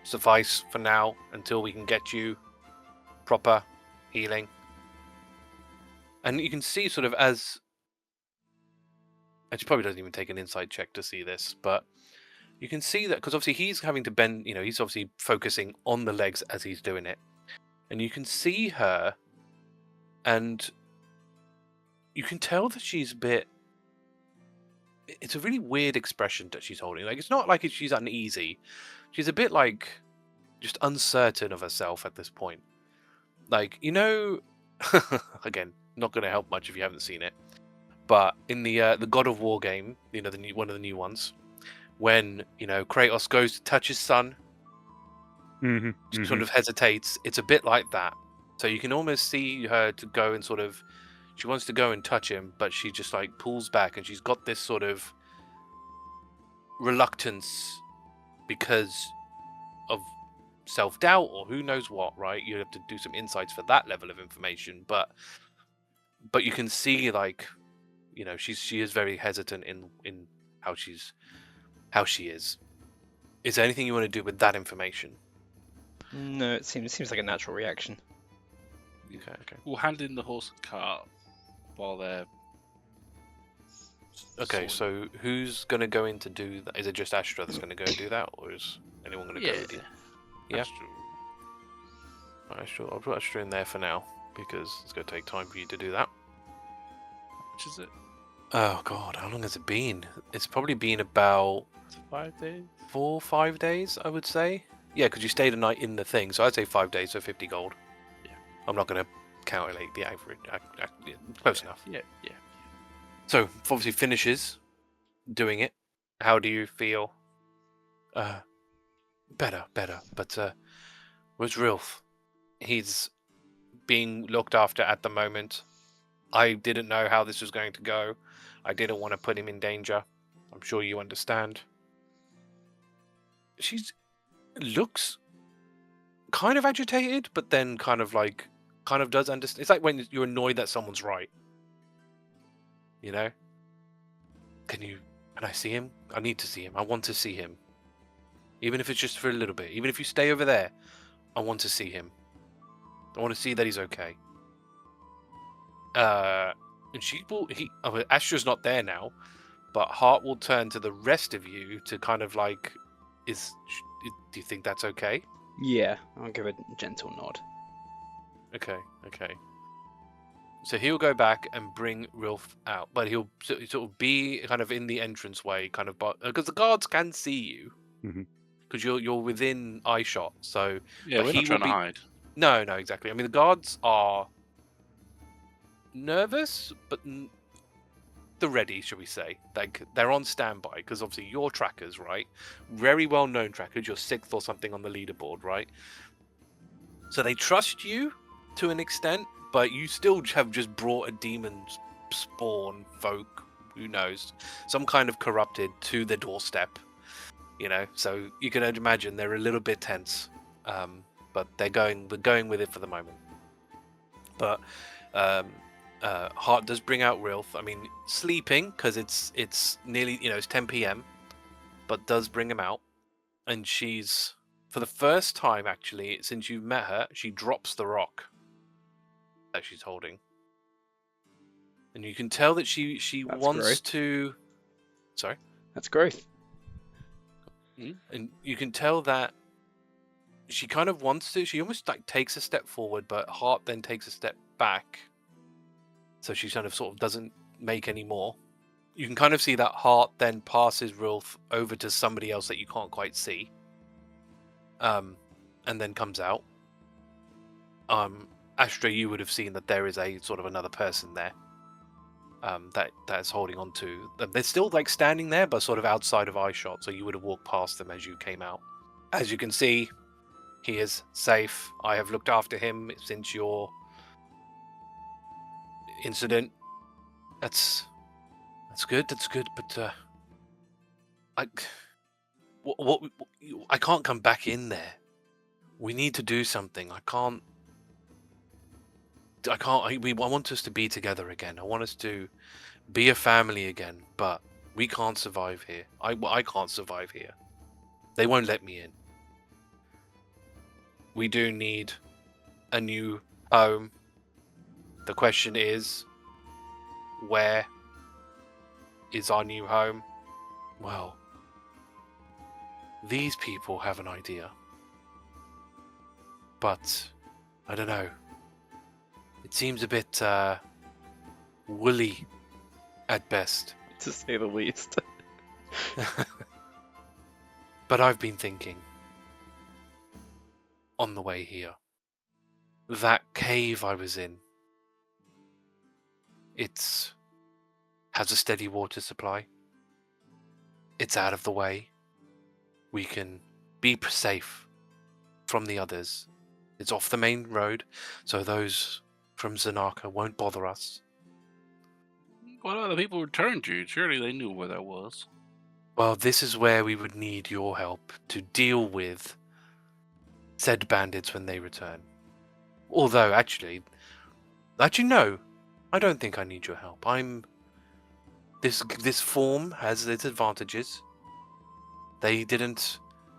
suffice for now until we can get you proper healing. And you can see sort of as and she probably doesn't even take an insight check to see this, but you can see that because obviously he's having to bend, he's obviously focusing on the legs as he's doing it. And you can see her, and you can tell that she's a bit. It's a really weird expression that she's holding. Like, it's not like she's uneasy. She's a bit like just uncertain of herself at this point. Like, again, not going to help much if you haven't seen it. But in the God of War game, one of the new ones, when Kratos goes to touch his son, sort of hesitates. It's a bit like that. So you can almost see her to go and sort of, she wants to go and touch him, but she just like pulls back, and she's got this sort of reluctance because of self-doubt or who knows what, right? You have to do some insights for that level of information, but you can see like, she is very hesitant in how she is. Is there anything you want to do with that information? No, it seems like a natural reaction. Okay. We'll hand in the horse and cart while they're. Okay, so who's going to go in to do that? Is it just Astra that's going to go and do that, or is anyone going to go with you? Yeah. Astra. I'll put Astra in there for now because it's going to take time for you to do that. Which is it? Oh god, how long has it been? It's probably been about 5 days. 4 or 5 days, I would say. Yeah, because you stayed a night in the thing, so I'd say 5 days, so 50 gold. Yeah. I'm not going to calculate the average. Close enough. Yeah. So, obviously finishes doing it. How do you feel? Better. But, where's Rilf? He's being looked after at the moment. I didn't know how this was going to go. I didn't want to put him in danger. I'm sure you understand. She looks kind of agitated, but then kind of does understand. It's like when you're annoyed that someone's right. Can I see him? I need to see him. I want to see him. Even if it's just for a little bit. Even if you stay over there, I want to see him. I want to see that he's okay. And Astra's not there now, but Hart will turn to the rest of you to kind of like, do you think that's okay? Yeah, I'll give a gentle nod. Okay. So he'll go back and bring Rilf out, but he'll sort of be kind of in the entranceway, kind of, because the guards can see you, because you're within eye shot. So Yeah, we're not trying to hide. No, exactly. I mean, the guards are nervous, but they're ready, shall we say? Like, they're on standby because obviously you're trackers, right? Very well known trackers. You're 6th or something on the leaderboard, right? So they trust you to an extent, but you still have just brought a demon spawn folk, who knows, some kind of corrupted to the doorstep, So you can imagine they're a little bit tense. but we're going with it for the moment. But Hart does bring out Rilth. I mean, sleeping because it's nearly it's 10 p.m. but does bring him out, and she's, for the first time actually since you've met her, she drops the rock that she's holding, and you can tell that she That's wants growth. to. Sorry. That's growth. And you can tell that she kind of wants to. She almost like takes a step forward, but Hart then takes a step back. So she kind of sort of doesn't make any more. You can kind of see that Hart then passes Rilth over to somebody else that you can't quite see. And then comes out. Astra, you would have seen that there is a sort of another person there. That's holding on to. They're still like standing there, but sort of outside of eye shot. So you would have walked past them as you came out. As you can see, he is safe. I have looked after him since your incident. That's good. That's good. But I can't come back in there. We need to do something. I want us to be together again. I want us to be a family again. But we can't survive here. I can't survive here. They won't let me in. We do need a new home. The question is, where is our new home? Well, these people have an idea. But, I don't know. It seems a bit, woolly at best. To say the least. But I've been thinking, on the way here, that cave I was in, it has a steady water supply. It's out of the way. We can be safe from the others. It's off the main road, so those from Zanaka won't bother us. What about the people who turned you? Surely they knew where that was. Well, this is where we would need your help to deal with said bandits when they return. Although, actually no, I don't think I need your help. This form has its advantages. They didn't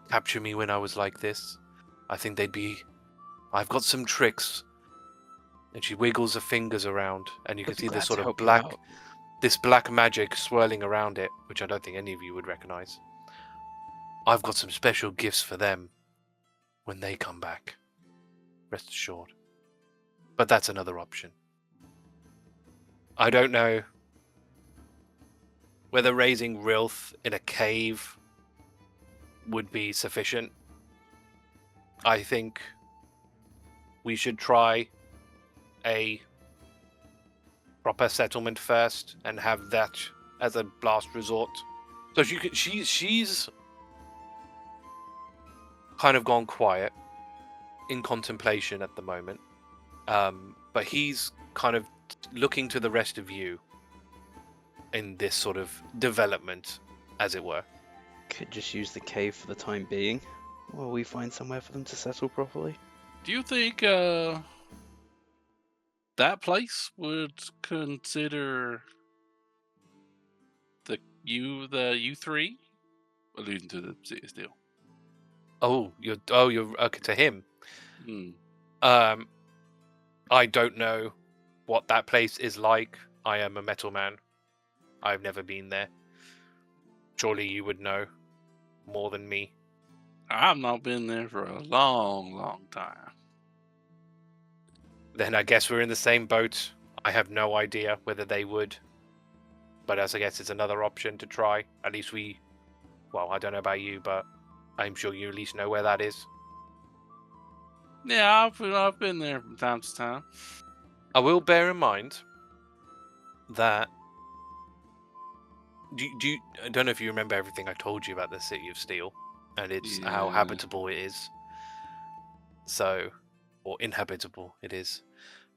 capture me when I was like this. I think I've got some tricks. And she wiggles her fingers around, and you can see this sort of black magic swirling around it, which I don't think any of you would recognize. I've got some special gifts for them when they come back. Rest assured. But that's another option. I don't know whether raising Rilth in a cave would be sufficient. I think we should try a proper settlement first and have that as a last resort. So she's kind of gone quiet in contemplation at the moment. But he's kind of looking to the rest of you in this sort of development, as it were. Could just use the cave for the time being, while we find somewhere for them to settle properly. Do you think that place would consider the you three, alluding to the city still? You're okay to him. Hmm. I don't know what that place is like. I am a metal man. I've never been there. Surely you would know more than me. I've not been there for a long, long time. Then I guess we're in the same boat. I have no idea whether they would. But I guess it's another option to try. At least I don't know about you, but I'm sure you at least know where that is. Yeah, I've been there from time to time. I will bear in mind that I don't know if you remember everything I told you about the City of Steel and how Yeah. habitable it is. Or inhabitable it is.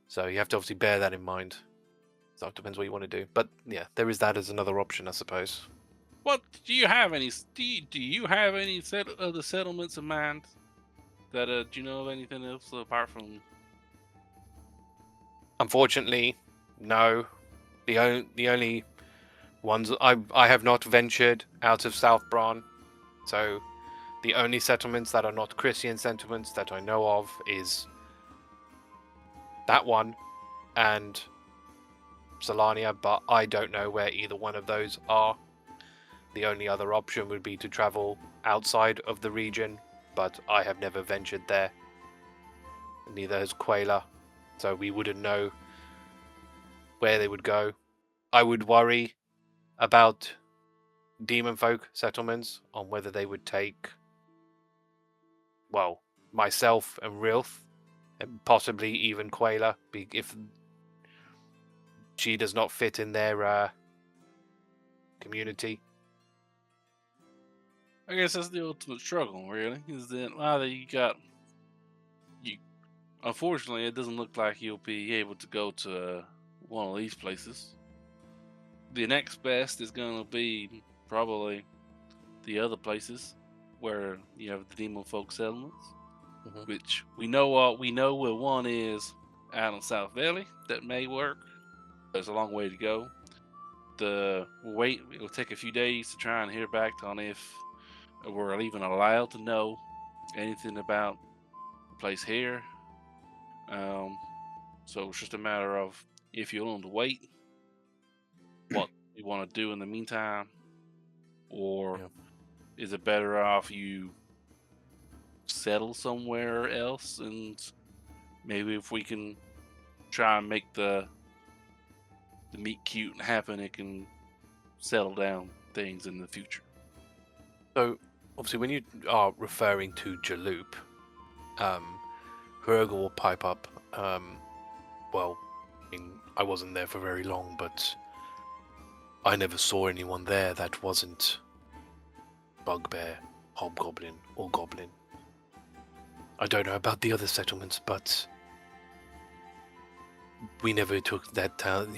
So you have to obviously bear that in mind. So it depends what you want to do. But yeah, there is that as another option, I suppose. What do you have any? Do you have any of the settlements in mind? That do you know of anything else apart from? Unfortunately, no. The only ones I have not ventured out of South Bron, so the only settlements that are not Crisian settlements that I know of is that one and Solania, but I don't know where either one of those are. The only other option would be to travel outside of the region, but I have never ventured there. Neither has Quayla, so we wouldn't know where they would go. I would worry about demon folk settlements on whether they would take, well, myself and Rilth, and possibly even Quayla, if she does not fit in their community. I guess that's the ultimate struggle, really. Is that you? Unfortunately, it doesn't look like you'll be able to go to one of these places. The next best is going to be probably the other places where you have the demon folk settlements, which we know where one is out in South Valley that may work. There's a long way to go. It'll take a few days to try and hear back on if we're even allowed to know anything about the place here. So it's just a matter of if you're willing to wait, what you want to do in the meantime, or is it better off you settle somewhere else, and maybe if we can try and make the meet cute happen, it can settle down things in the future. So, obviously, when you are referring to Jaloop, Hrugguhl will pipe up. Well, I mean, I wasn't there for very long, but I never saw anyone there that wasn't Bugbear, Hobgoblin, or Goblin. I don't know about the other settlements, but we never took that town,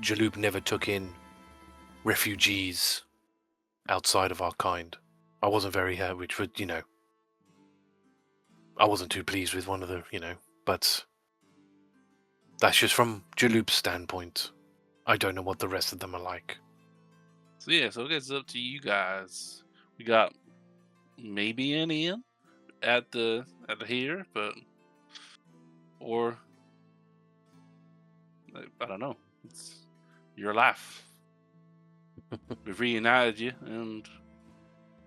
Jaloop never took in refugees outside of our kind. I wasn't very which would, I wasn't too pleased with one of the, but that's just from Jaloop's standpoint. I don't know what the rest of them are like. So yeah, so it's up to you guys. We got maybe an inn at the here, or I don't know. It's your life. We've reunited you, and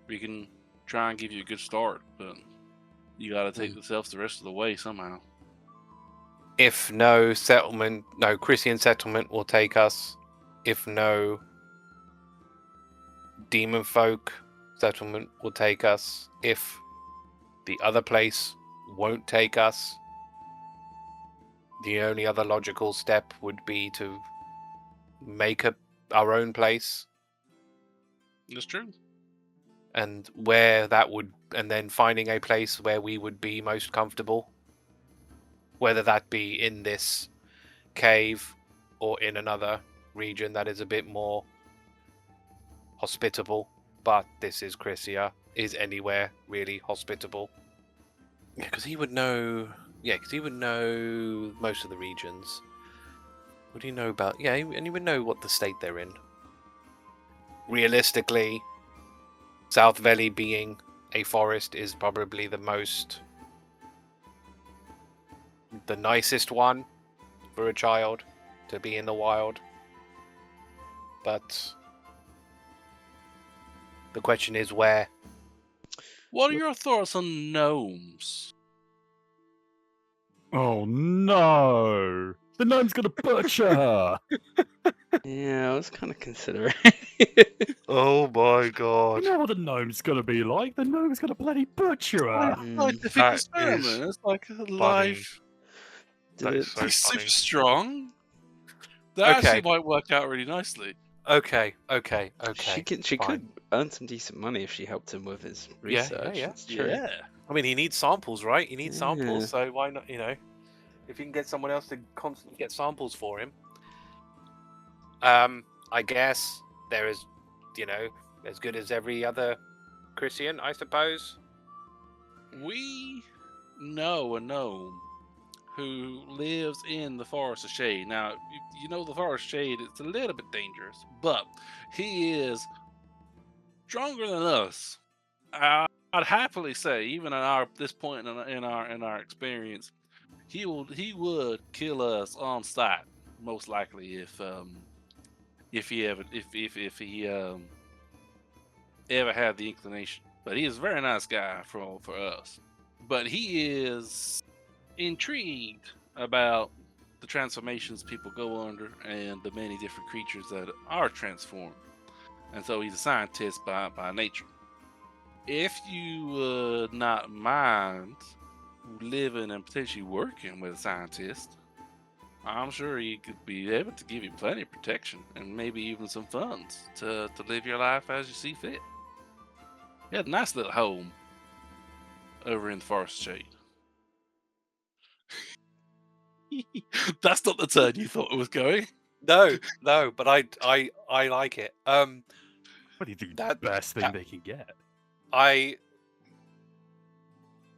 we can try and give you a good start, but you got to take yourself the rest of the way somehow. If no Crisian settlement will take us, if no demon folk settlement will take us, if the other place won't take us, the only other logical step would be to make our own place. That's true. And where that would, and then finding a place where we would be most comfortable, whether that be in this cave or in another region that is a bit more hospitable. But this is Crisia. Is anywhere really hospitable? Yeah, because he would know. Yeah, because he would know most of the regions. What do you know about? Yeah, and he would know what the state they're in. Realistically, South Valley being a forest is probably the nicest one for a child to be in the wild. But the question is where. What are your thoughts on gnomes? Oh no! The gnome's gonna butcher her! Yeah, I was kind of considering. Oh my You god. know what the gnome's gonna be like? The gnome's gonna bloody butcher her! Scientific That experiment. is It's like a life. That is so He's super funny. strong. That Okay. actually might work out really nicely. Okay. She fine. could earn some decent money if she helped him with his research. yeah. That's true. Yeah. I mean, he needs samples, right? He needs Yeah. samples, so why not, if you can get someone else to constantly get samples for him. I guess there is, as good as every other Crisian, I suppose. We know a gnome who lives in the Forest of Shade. Now, you know the Forest of Shade, it's a little bit dangerous, but he is stronger than us. I'd happily say, even at this point in our experience, he would kill us on sight, most likely if he ever had the inclination. But he is a very nice guy for us. But he is intrigued about the transformations people go under and the many different creatures that are transformed. And so he's a scientist by nature. If you would not mind living and potentially working with a scientist, I'm sure he could be able to give you plenty of protection and maybe even some funds to live your life as you see fit. He had a nice little home over in the Forest Shade. That's not the turn you thought it was going. No, but I like it. What do you think? That- The best thing that- they can get. I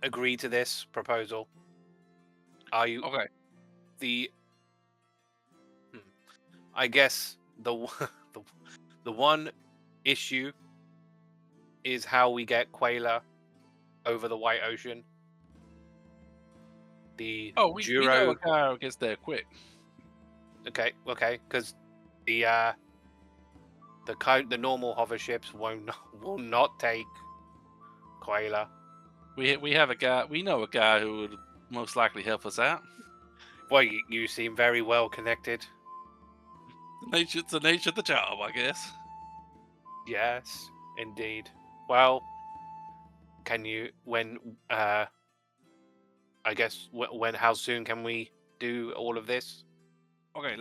agree to this proposal. Are you Okay. I guess the one issue is how we get Quayla over the White Ocean. The Oh, we Duro. know a guy who gets there quick. Okay, because the normal hover ships will not take Quayla. We have a guy. We know a guy who would most likely help us out. Well, you seem very well connected. It's the nature of the job, I guess. Yes, indeed. Well, can you I guess how soon can we do all of this? Okay,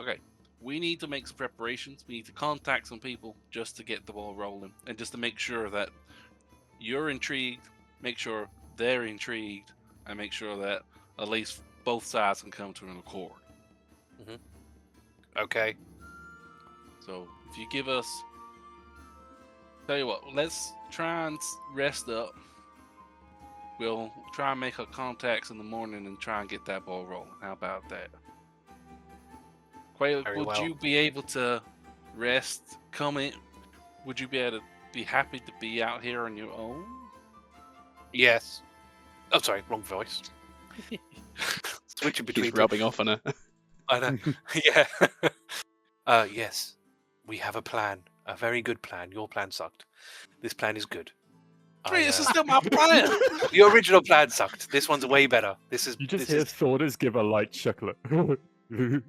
Okay, we need to make some preparations. We need to contact some people just to get the ball rolling, and just to make sure that you're intrigued, make sure they're intrigued, and make sure that at least both sides can come to an accord. Okay. So if you give us, tell you what, let's try and rest up. We'll try and make our contacts in the morning and try and get that ball rolling. How about that? Quayle, Very would well. you be able to rest, come in? Would you be able to be happy to be out here on your own? Yes. Oh, sorry, wrong voice. Switching between He's rubbing off on her. I know. Yeah. Yes. We have a plan. A very good plan. Your plan sucked. This plan is good. This is still my plan. The original plan sucked. This one's way better. This is. You just this hear is. Thordas give a light chuckle. This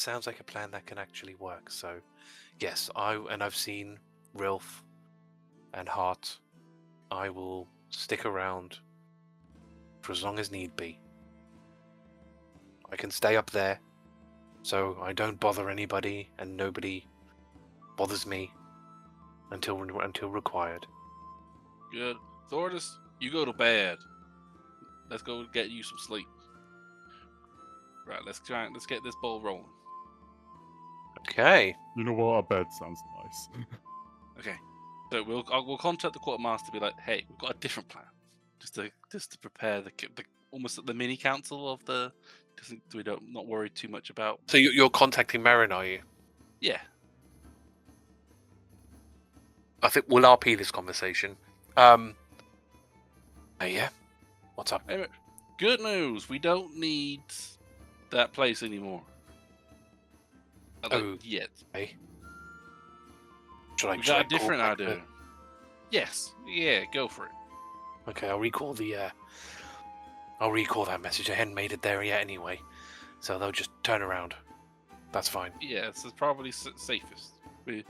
sounds like a plan that can actually work. So, yes, I've seen Rilf and Hart. I will stick around for as long as need be. I can stay up there, so I don't bother anybody, and nobody bothers me until required. Good. Thordas, you go to bed. Let's go get you some sleep. Right, let's get this ball rolling. Okay. You know what? A bed sounds nice. Okay. So we'll contact the quartermaster, be like, hey, we've got a different plan, just to prepare the almost the mini council of the, so we don't not worry too much about. So you're contacting Marin, are you? Yeah. I think we'll RP this conversation. Yeah. What's up? Anyway, good news. We don't need that place anymore. Oh, yet. Hey. Should I? We should I got a call different back idea. Yes. Yeah. Go for it. Okay, I'll recall I'll recall that message. I hadn't made it there yet anyway, so they'll just turn around. That's fine. Yeah, it's probably safest. We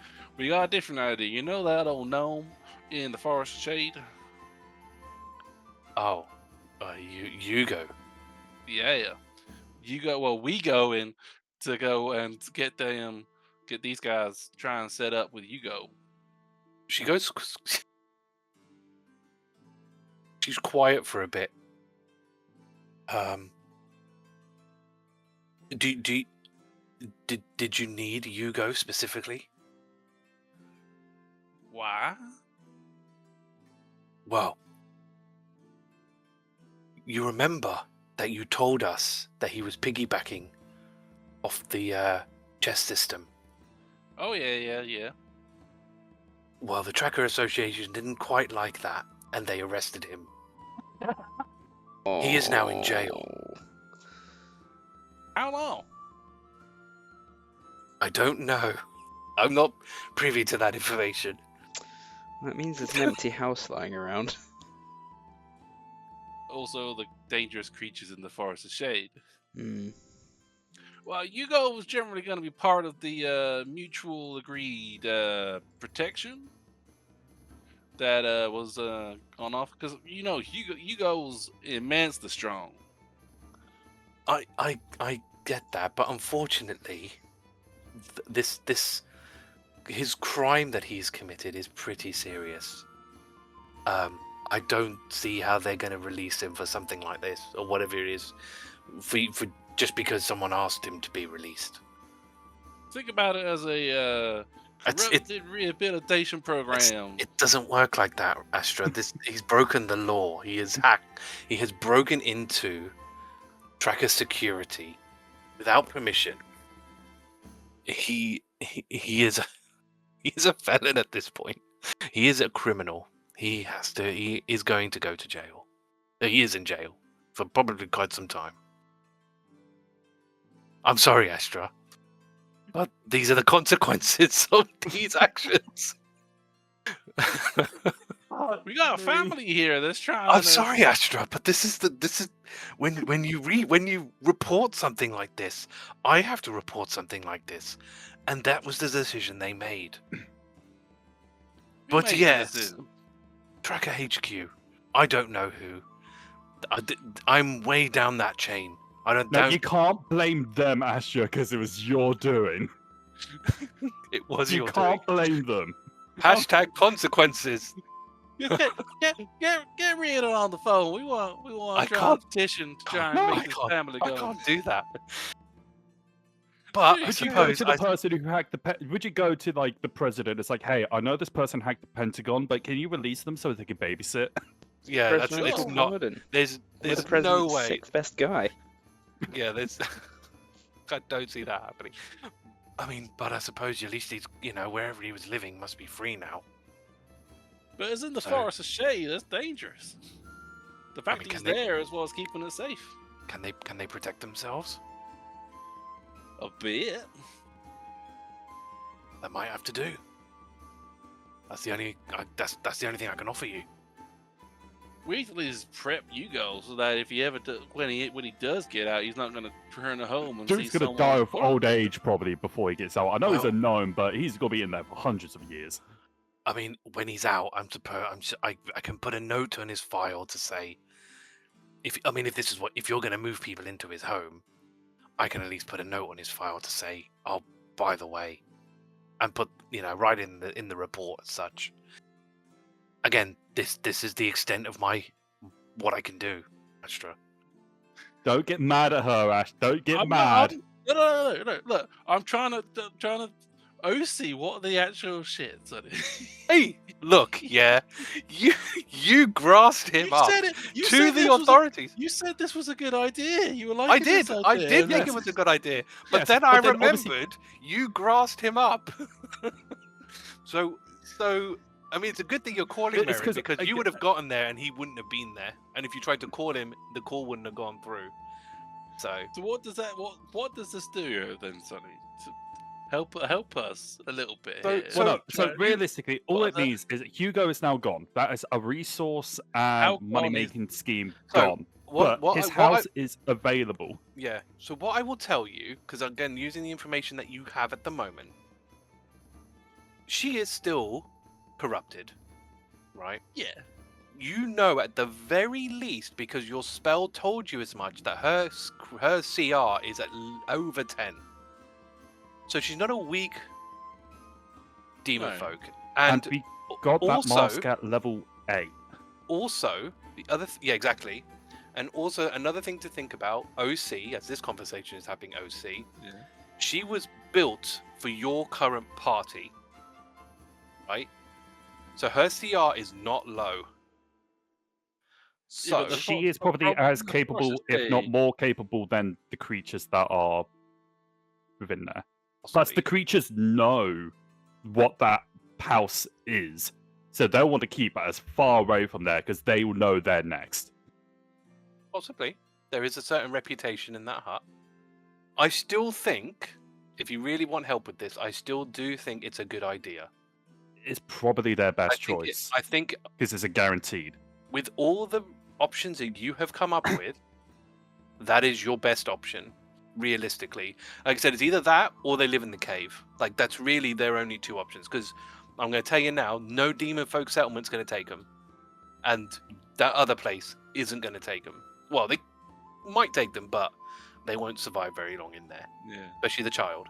got a different idea. You know that old gnome in the Forest Shade? Oh, you go. Yeah. You go. Well, we go in to go and get these guys try and set up with you go. She goes. She's quiet for a bit. Did you need Hugo specifically? Why? Well, you remember that you told us that he was piggybacking off the chess system. Oh yeah. Well, the Tracker Association didn't quite like that, and they arrested him. He is now in jail. How long? I don't know. I'm not privy to that information. That means there's an empty house lying around. Also, the dangerous creatures in the Forest of Shade. Hmm. Well, Hrugguhl was generally going to be part of the mutual agreed protection that was on offer, because Hrugguhl's immensely strong. I get that, but unfortunately, his crime that he's committed is pretty serious. I don't see how they're going to release him for something like this, or whatever it is, for just because someone asked him to be released. Think about it as a corrupted rehabilitation program. It doesn't work like that, Astra. He's broken the law. He has hacked. He has broken into Tracker security without permission. He is a felon at this point. He is a criminal. He is going to go to jail. He is in jail for probably quite some time. I'm sorry, Astra, but these are the consequences of these actions. We got a family here that's trying. I'm sorry, Astra, but this is when you report something like this, I have to report something like this, and that was the decision they made. But yes, Tracker HQ. I don't know who. I'm way down that chain. No, you can't blame them, Astra, because it was your doing. It was You your can't doing. blame them. Hashtag consequences. Get Rita on the phone. We want I to try a can't- petition to try No, and I make this family I go. can't do that. But I Would you go suppose to the person who hacked would you go to like the president? It's like, hey, I know this person hacked the Pentagon, but can you release them so they can babysit? yeah, that's President it's of not. Paladin. There's We're the no president's way. sixth best guy. Yeah, there's. I don't see that happening. I mean, but I suppose at least he's, wherever he was living must be free now. But it's in the So- Forest of Shade. That's dangerous. The fact mean, that he's can they- there as well as keeping it safe. Can they protect themselves? A bit. They might have to do. That's the only. That's the only thing I can offer you. We need to at least prep Hrugguhl so that if he ever when he does get out, he's not going to turn home and Dude's see gonna someone. die of old age probably before he gets out. I know he's a Well- gnome, but he's gonna be in there for hundreds of years. I mean, when he's out, I can put a note on his file to say, if you're going to move people into his home, I can at least put a note on his file to say, oh, by the way, and put right in the report as such. Again, this is the extent of what I can do, Astra. Don't get mad at her, Ash. Don't get I'm mad. No. Look, I'm trying to OC what the actual shit. Hey, look, yeah, you grasped him up said it. You to said the this was authorities. You said this was a good idea. You were like, I did think it was a good idea, but Yes, then but I then obviously- remembered you grasped him up. so I mean, it's a good thing you're calling It's Merrick 'cause because I you get- would have gotten there and he wouldn't have been there, and if you tried to call him, the call wouldn't have gone through. So So what does this do then, Sonny? To help us a little bit. So- here. So realistically, all what it the- means is that Hrugguhl is now gone. That is a resource How and gone money-making scheme So, gone. But his house is available. yeah. So what I will tell you, because again, using the information that you have at the moment, she is still corrupted, right? yeah. You know at the very least, because your spell told you as much, that her CR is at over 10. So she's not a weak demon No. folk. And we got that also- mask at level 8. Also, the other yeah, exactly. And also another thing to think about, OC, as this conversation is happening, OC, Yeah. she was built for your current party, right? So her CR is not low. So but the She is probably problem- as the problem capable, is if not they- more capable, than the creatures that are within there. Plus, possibly. the creatures know what that house is, so they'll want to keep it as far away from there because they will know they're next. Possibly. There is a certain reputation in that hut. I still think, if you really want help with this, I still do think it's a good idea. It's probably their best think choice I think because it's a guaranteed. with all the options that you have come up with, that is your best option, realistically. Like I said, it's either that or they live in the cave. Like, that's really their only two options. Because I'm going to tell you now, no demon folk settlement's going to take them. And that other place isn't going to take them. Well, they might take them, but they won't survive very long in there, Yeah. especially the child.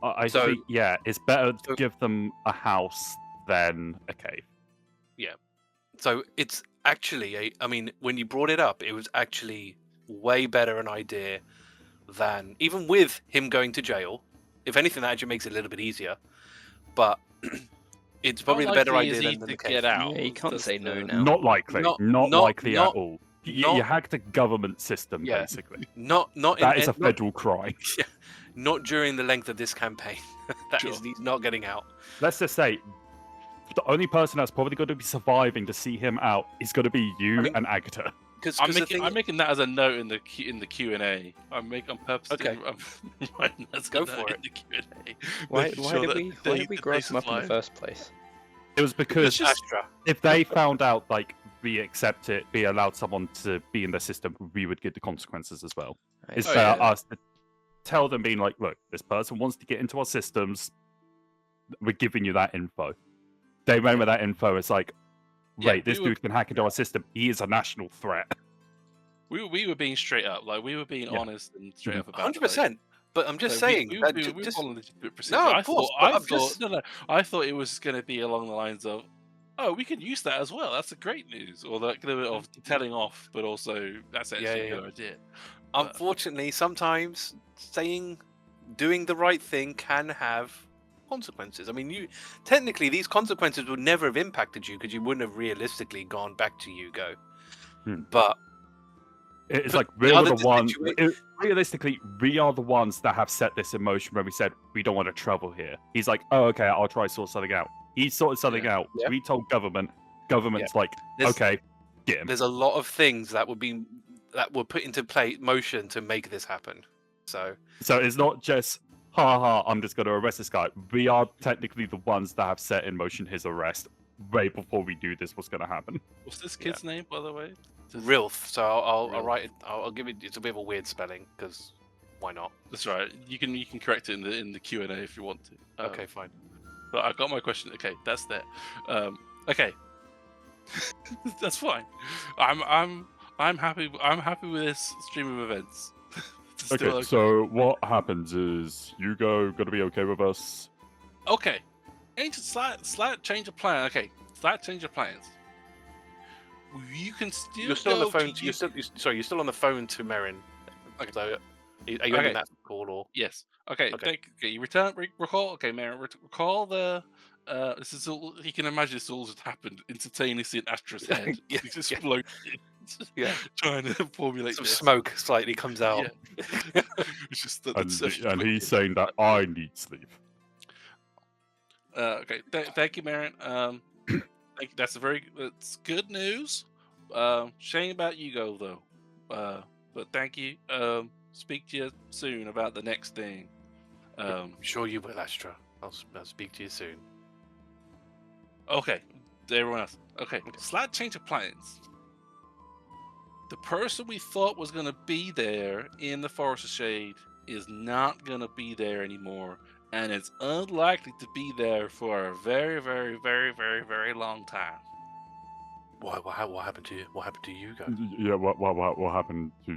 I So- think, yeah, it's better to so- give them a house than a cave. So it's actually, I mean, when you brought it up, it was actually way better an idea than, even with him going to jail. If anything, that actually makes it a little bit easier. But it's probably the better idea than the to cave. get out. Yeah, you can't That's say no the- now. Not likely. Not- Not not- likely not- at all. You not- hacked a government system, Yeah. basically. Not That is a not, federal crime. not during the length of this campaign. That is Sure. he's not getting out. Let's just say, the only person that's probably going to be surviving to see him out is going to be you I mean- and Agata. Because I'm making that as a note in the Q&A. I'm purposely Okay. I'm writing that as a Go note for in it. the Q&A. Why making sure that did we gross them up in the survive. first place? It was because just- Astra. if they found out, like, we accept it, we allowed someone to be in the system, we would get the consequences as well. It's Oh, better yeah. us to tell them, being like, look, this person wants to get into our systems, we're giving you that info. They remember that info, it's like, Yeah, wait, this we were- dude can hack into our system, he is a national threat. We were being straight up, like we were being Yeah. honest and straight Mhm. up about 100%. But I'm just saying. We, that we, ju- we, just- were following legitimate procedure. No, of I course, thought, but I I'm thought, just- no, I thought it was going to be along the lines of, oh, we could use that as well. That's a great news, or that little bit of telling off, but also that's actually Yeah, a yeah, good idea. But- Unfortunately, sometimes doing the right thing can have consequences. I mean, technically these consequences would never have impacted you because you wouldn't have realistically gone back to Hugo. Hmm. But It's But like, the we're other the ones, situa- realistically, we are the ones that have set this in motion when we said, we don't want to travel here. He's like, oh, okay, I'll try to sort something out. He sorted something out. Yeah. We told government's like, There's- okay, get him. there's a lot of things that were put into motion to make this happen. So So it's not just, ha, I'm just going to arrest this guy. We are technically the ones that have set in motion his arrest way before we do this. What's going to happen? What's this kid's name, by the way? Rilf. So I'll Rilf. write it. I'll give it. It's a bit of a weird spelling because why not? That's right. You can correct it in the Q&A if you want to. Okay, fine. But I got my question. Okay, that's there. Okay, that's fine. I'm happy. I'm happy with this stream of events. It's still Okay, so what happens is Hugo going to be okay with us? okay. Slight change of plan. Okay, slight change of plans. You can still. You're still on the go phone. to- You're still on the phone to Merrin. Okay. So, are you Okay. ending that call or? Yes. Okay. Okay. Okay. You recall. Okay, Mary. Recall the. This is all. You can imagine this all just happened instantaneously in Astra's head. Yeah, He just exploded. Yeah. Trying to formulate Some this. smoke slightly comes out. Yeah. It's just that And he's saying that I need sleep. Okay. Thank you, Marin. That's that's good news. Shame about Hugo though. But thank you. Speak to you soon about the next thing. I'm sure you will, Astra. I'll speak to you soon. Okay. To everyone else. Okay. Slight change of plans. The person we thought was gonna be there in the Forest of Shade is not gonna be there anymore, and it's unlikely to be there for a very, very, very, very, very long time. What happened to you? What happened to Hugo? Yeah, what happened to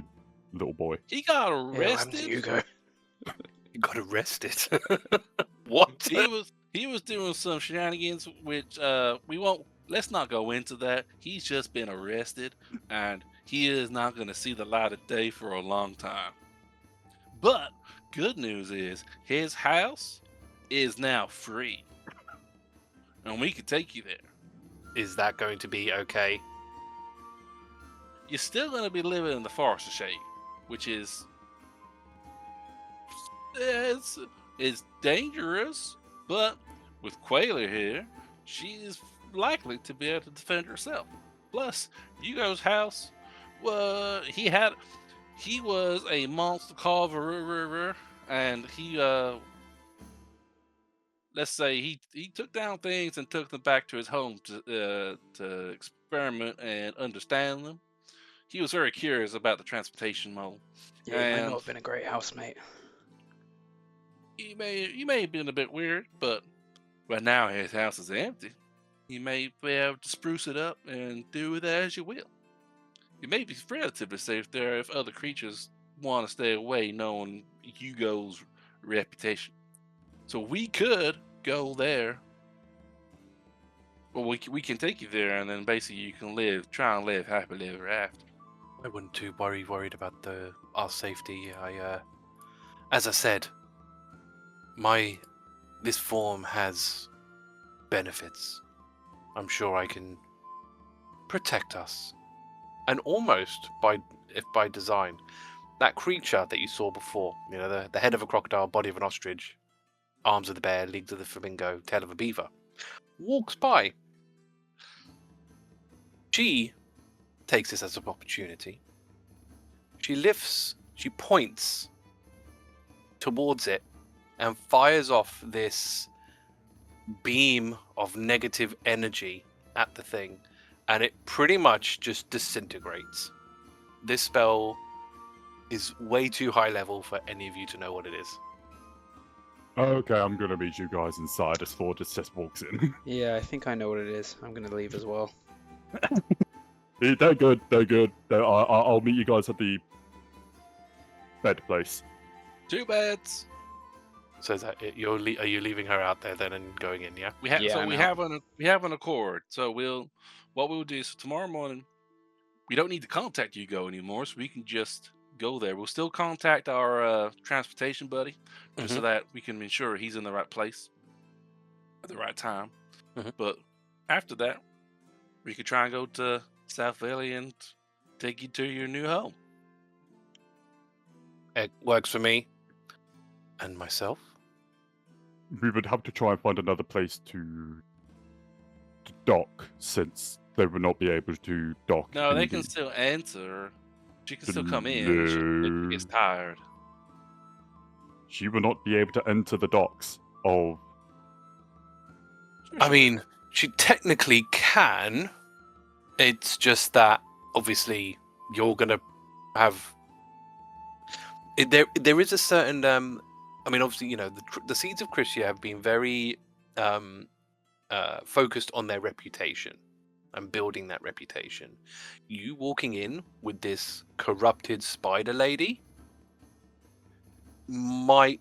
little boy? He got Yeah, what happened to arrested. Hugo? You got arrested. What? He was doing some shenanigans, which we won't. Let's not go into that. He's just been arrested, and he is not going to see the light of day for a long time. But good news is his house is now free, and we can take you there. Is that going to be okay? you're still going to be living in the Forest of Shade, which is it's dangerous, but with Quayler here, she is likely to be able to defend herself. Plus, Hugo's house, well, he was a monster carver, and he let's say he took down things and took them back to his home to experiment and understand them. He was very curious about the transportation mode. Yeah, he might And not have been a great housemate. he may have been a bit weird, but now his house is empty. You may be able to spruce it up and do with it as you will. You may be relatively safe there if other creatures want to stay away, knowing Hugo's reputation. So we could go there. Well, we can take you there, and then basically you can try and live happily ever after. I wouldn't too worried about our safety. As I said, this form has benefits. I'm sure I can protect us, and almost by design, that creature that you saw before, the head of a crocodile, body of an ostrich, arms of the bear, legs of the flamingo, tail of a beaver, walks by. She takes this as an opportunity. She points towards it and fires off this beam of negative energy at the thing, and it pretty much just disintegrates. This spell is way too high level for any of you to know what it is. Okay, I'm gonna meet you guys inside as Thordas just walks in. Yeah, I think I know what it is. I'm gonna leave as well. They're good. I'll meet you guys at the bed place. 2 beds. So is that it? Are you leaving her out there then and going in? Yeah. We have Yeah, I'm we out. have an accord. So what we'll do is tomorrow morning, we don't need to contact Hugo anymore, so we can just go there. We'll still contact our transportation buddy, just so that we can ensure he's in the right place at the right time. But after that, we could try and go to South Valley and take you to your new home. It works for me and myself. We would have to try and find another place to dock, since they would not be able to dock. No, they in can the- still enter. She can still come in. She gets tired. She will not be able to enter the docks of. I mean, she technically can. It's just that obviously you're gonna have. There is a certain. I mean, obviously, the Seeds of Crisia have been very focused on their reputation and building that reputation. You walking in with this corrupted spider lady might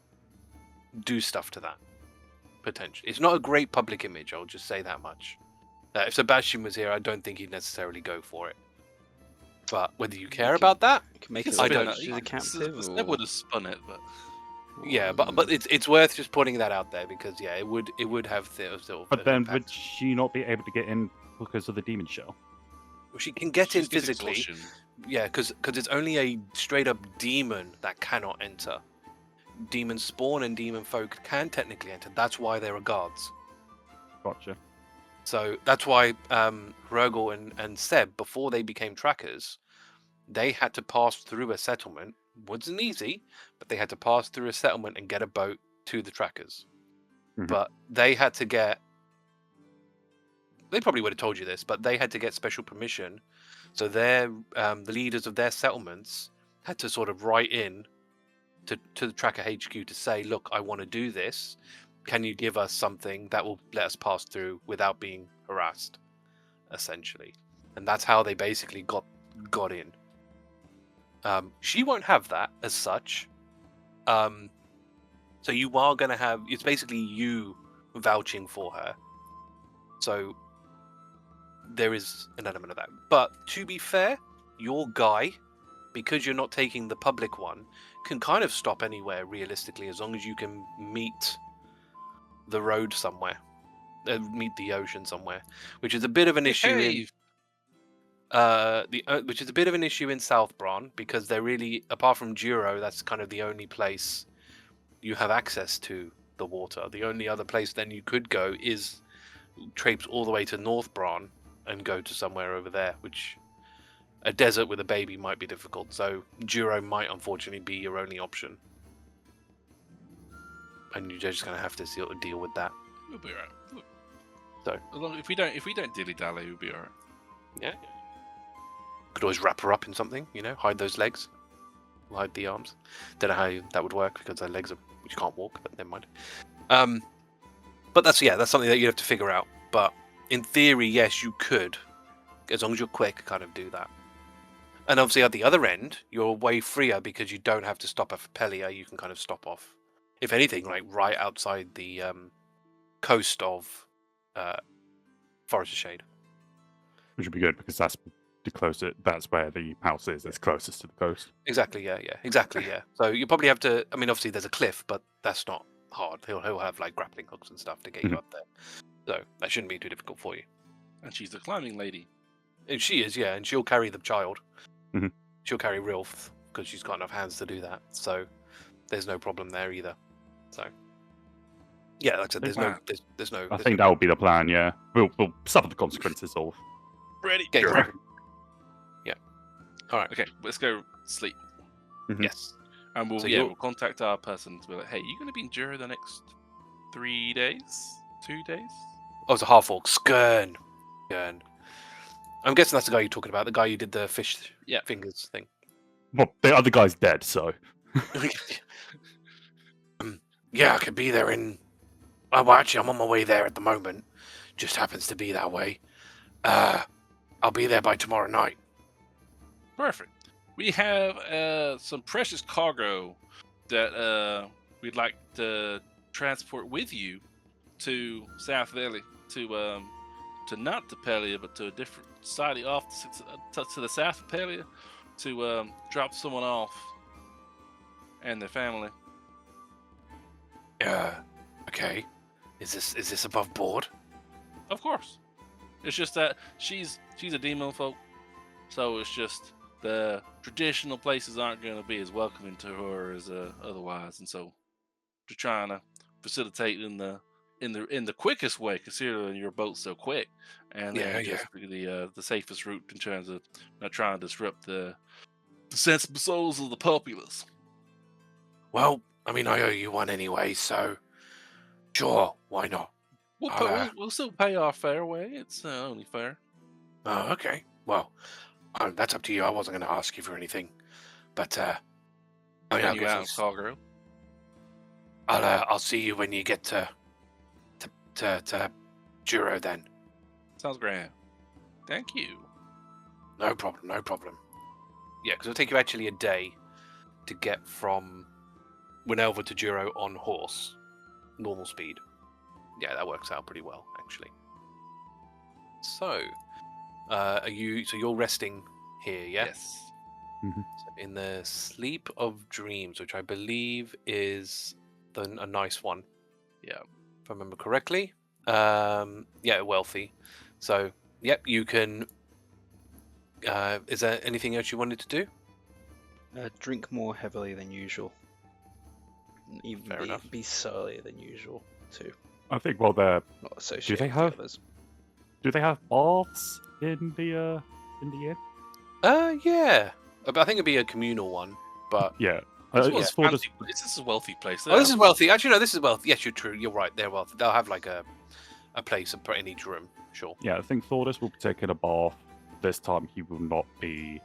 do stuff to that. Potentially. It's not a great public image, I'll just say that much. If Sebastian was here, I don't think he'd necessarily go for it. But whether you care about that, You can make it I look don't- like she's a captive. Step would have spun it, but yeah, but it's worth just putting that out there because it would have sort of. But then impact. would she not be able to get in because of the demon shell? She can get in she gets physically. exhaustion. Yeah, because it's only a straight up demon that cannot enter. Demon spawn and demon folk can technically enter. That's why there are guards. Gotcha. So that's why Hrugguhl and Seb, before they became trackers, they had to pass through a settlement. Wasn't easy, but they had to pass through a settlement and get a boat to the trackers. Mhm. But they had to get. They probably would have told you this, but they had to get special permission. So the leaders of their settlements had to sort of write in to the Tracker HQ to say, look, I want to do this. Can you give us something that will let us pass through without being harassed, essentially? And that's how they basically got in. She won't have that as such. So you are going to have... It's basically you vouching for her. So there is an element of that. But to be fair, your guy, because you're not taking the public one, can kind of stop anywhere realistically, as long as you can meet the road somewhere, meet the ocean somewhere, which is a bit of an issue. Hey, which is a bit of an issue in South Bron, because they're really, apart from Duro, that's kind of the only place you have access to the water. The only other place then you could go is traipse all the way to North Bron and go to somewhere over there, which a desert with a baby might be difficult. So Duro might unfortunately be your only option, and you're just gonna have to deal with that. We'll be alright. So As long, if we don't dilly dally, we'll be alright. yeah, could always wrap her up in something, hide those legs, hide the arms. Don't know how that would work because her legs are, you can't walk, but never mind. But that's something that you have to figure out. But in theory, yes, you could, as long as you're quick, kind of do that. And obviously, at the other end, you're way freer because you don't have to stop at Pelia. You can kind of stop off, if anything, like right outside the coast of Forest of Shade. Which would be good because that's the closest. That's where the house is. It's closest to the coast. Exactly. Yeah. Exactly. Yeah. So you probably have to. I mean, obviously, there's a cliff, but that's not hard. He'll have like grappling hooks and stuff to get you up there. So that shouldn't be too difficult for you. And she's the climbing lady. And she is, yeah, and she'll carry the child. Mhm. She'll carry Rilf because she's got enough hands to do that. So there's no problem there either. So yeah, like I said, there's no. I think that would be the plan. Yeah, we'll suffer the consequences of. Ready. Get Sure. ready. Yeah. All right. Okay, let's go sleep. Yes. And we'll So we'll contact our person to be like, hey, you going to be in Jura the next 3 days? 2 days? Oh, it's a half orc. Skern. I'm guessing that's the guy you're talking about. The guy who did the fish fingers thing. Well, the other guy's dead, so. Yeah, I could be there in. Oh, well, actually, I'm on my way there at the moment. Just happens to be that way. I'll be there by tomorrow night. Perfect. We have some precious cargo that we'd like to transport with you to South Valley, to not to Pelia, but to a different side off to the south of Pelia, to drop someone off and their family. Okay. Is this above board? Of course. It's just that she's a demon folk, so it's just the traditional places aren't going to be as welcoming to her as otherwise, and so we're trying to facilitate in the quickest way, considering your boat's so quick, and just the safest route in terms of not trying to disrupt the sensible souls of the populace. Well, I mean, I owe you one anyway, so sure, why not? We'll still pay our fare way. It's only fair. Oh, okay. Well, that's up to you. I wasn't going to ask you for anything, but I mean, You out, cargo. I'll see you when you get to Juro then. Sounds grand. Thank you. No problem. Yeah, because it'll take you actually a day to get from Winelva to Juro on horse, normal speed. Yeah, that works out pretty well, actually. So, you're resting here, yeah? Yes. Mhm. So in the Sleep of Dreams, which I believe is a nice one. Yeah. If I remember correctly. Yeah, wealthy. So, yep, you can. Is there anything else you wanted to do? Drink more heavily than usual. Even Fair enough. be surlier than usual too. I think. Well, they're. Not associated with have- the others. Do they have baths in the inn? Yeah. But I think it'd be a communal one. But Yeah. This It's was for the- fancy, but this is a wealthy place. oh, this is wealthy. Actually, no, this is wealthy. Yes, you're true. You're right. They're wealthy. They'll have like a place in each room. Sure. Yeah, I think Thordas will be taking a bath. This time he will not be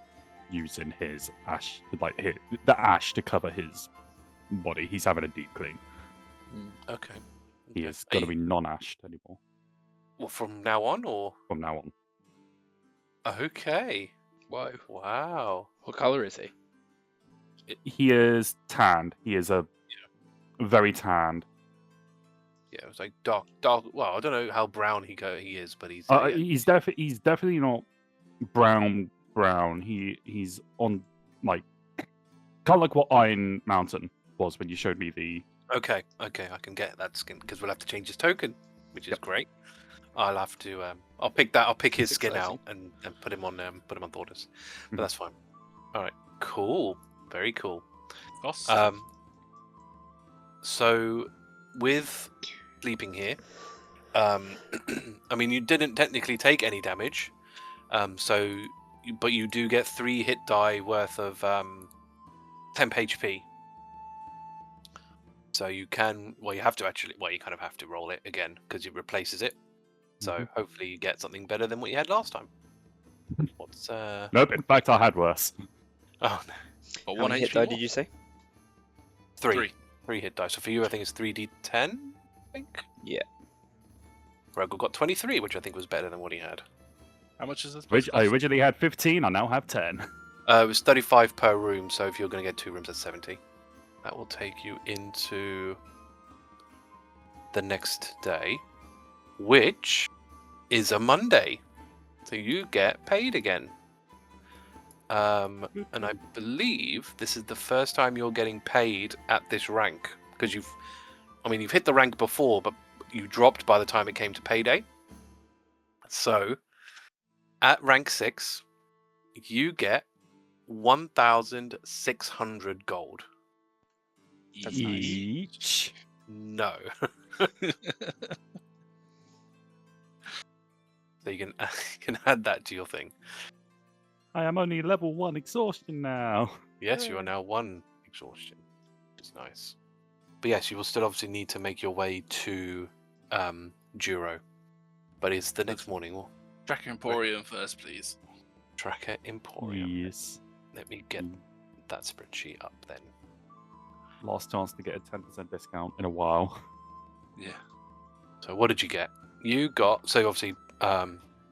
using his ash, the ash to cover his body. He's having a deep clean. Okay. He is going to be non-ashed anymore Well, from now on, or from now on. okay. Whoa. Wow. What color is he? He is tanned. He is very tanned. Yeah, it was like dark. Well, I don't know how brown he is, but he's. He's definitely not brown. He's on like kind of like what Iron Mountain was when you showed me the. Okay, I can get that skin because we'll have to change his token, which is great. I'll have to. I'll pick that. I'll pick his That's skin exciting. out and put him on Thordas. But Mhm. that's fine. All right. Cool. Very cool. Cost? So with sleeping here, I mean, you didn't technically take any damage. But you do get 3 hit die worth of temp HP. So you can, you have to actually, you kind of have to roll it again because it replaces it. So hopefully you get something better than what you had last time. What's Nope. In fact, I had worse. Oh no, But How 1 many HP hit die more? did you say? 3 hit die. So for you, I think it's 3d10. I think. Yeah. Hrugguhl got 23, which I think was better than what he had. How much is this? I originally had 15. I now have 10. It was 35 per room. So if you're going to get 2 rooms, that's 70. That will take you into the next day, which is a Monday. So you get paid again. And I believe this is the first time you're getting paid at this rank because you've hit the rank before, but you dropped by the time it came to payday. So at rank 6, you get 1,600 gold. That's nice. Each. No. So you can add that to your thing. I am only level 1 exhaustion now. Yes, you are now 1 exhaustion, which is nice. But yes, you will still obviously need to make your way to Duro. But it's the next morning. Or Tracker Emporium first, please. Tracker Emporium. Yes. Let me get that spreadsheet up then. Last chance to get a 10% discount in a while. Yeah. So what did you get? You got obviously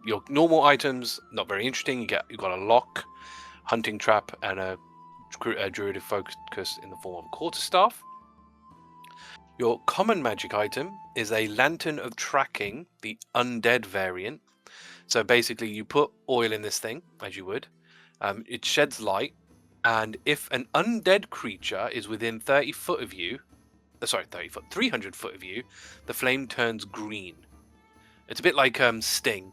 your normal items, not very interesting. You got a lock, hunting trap, and a druid focus in the form of a quarterstaff. Your common magic item is a lantern of tracking, the undead variant. So basically, you put oil in this thing as you would. It sheds light, and if an undead creature is within 300 foot of you, the flame turns green. It's a bit like Sting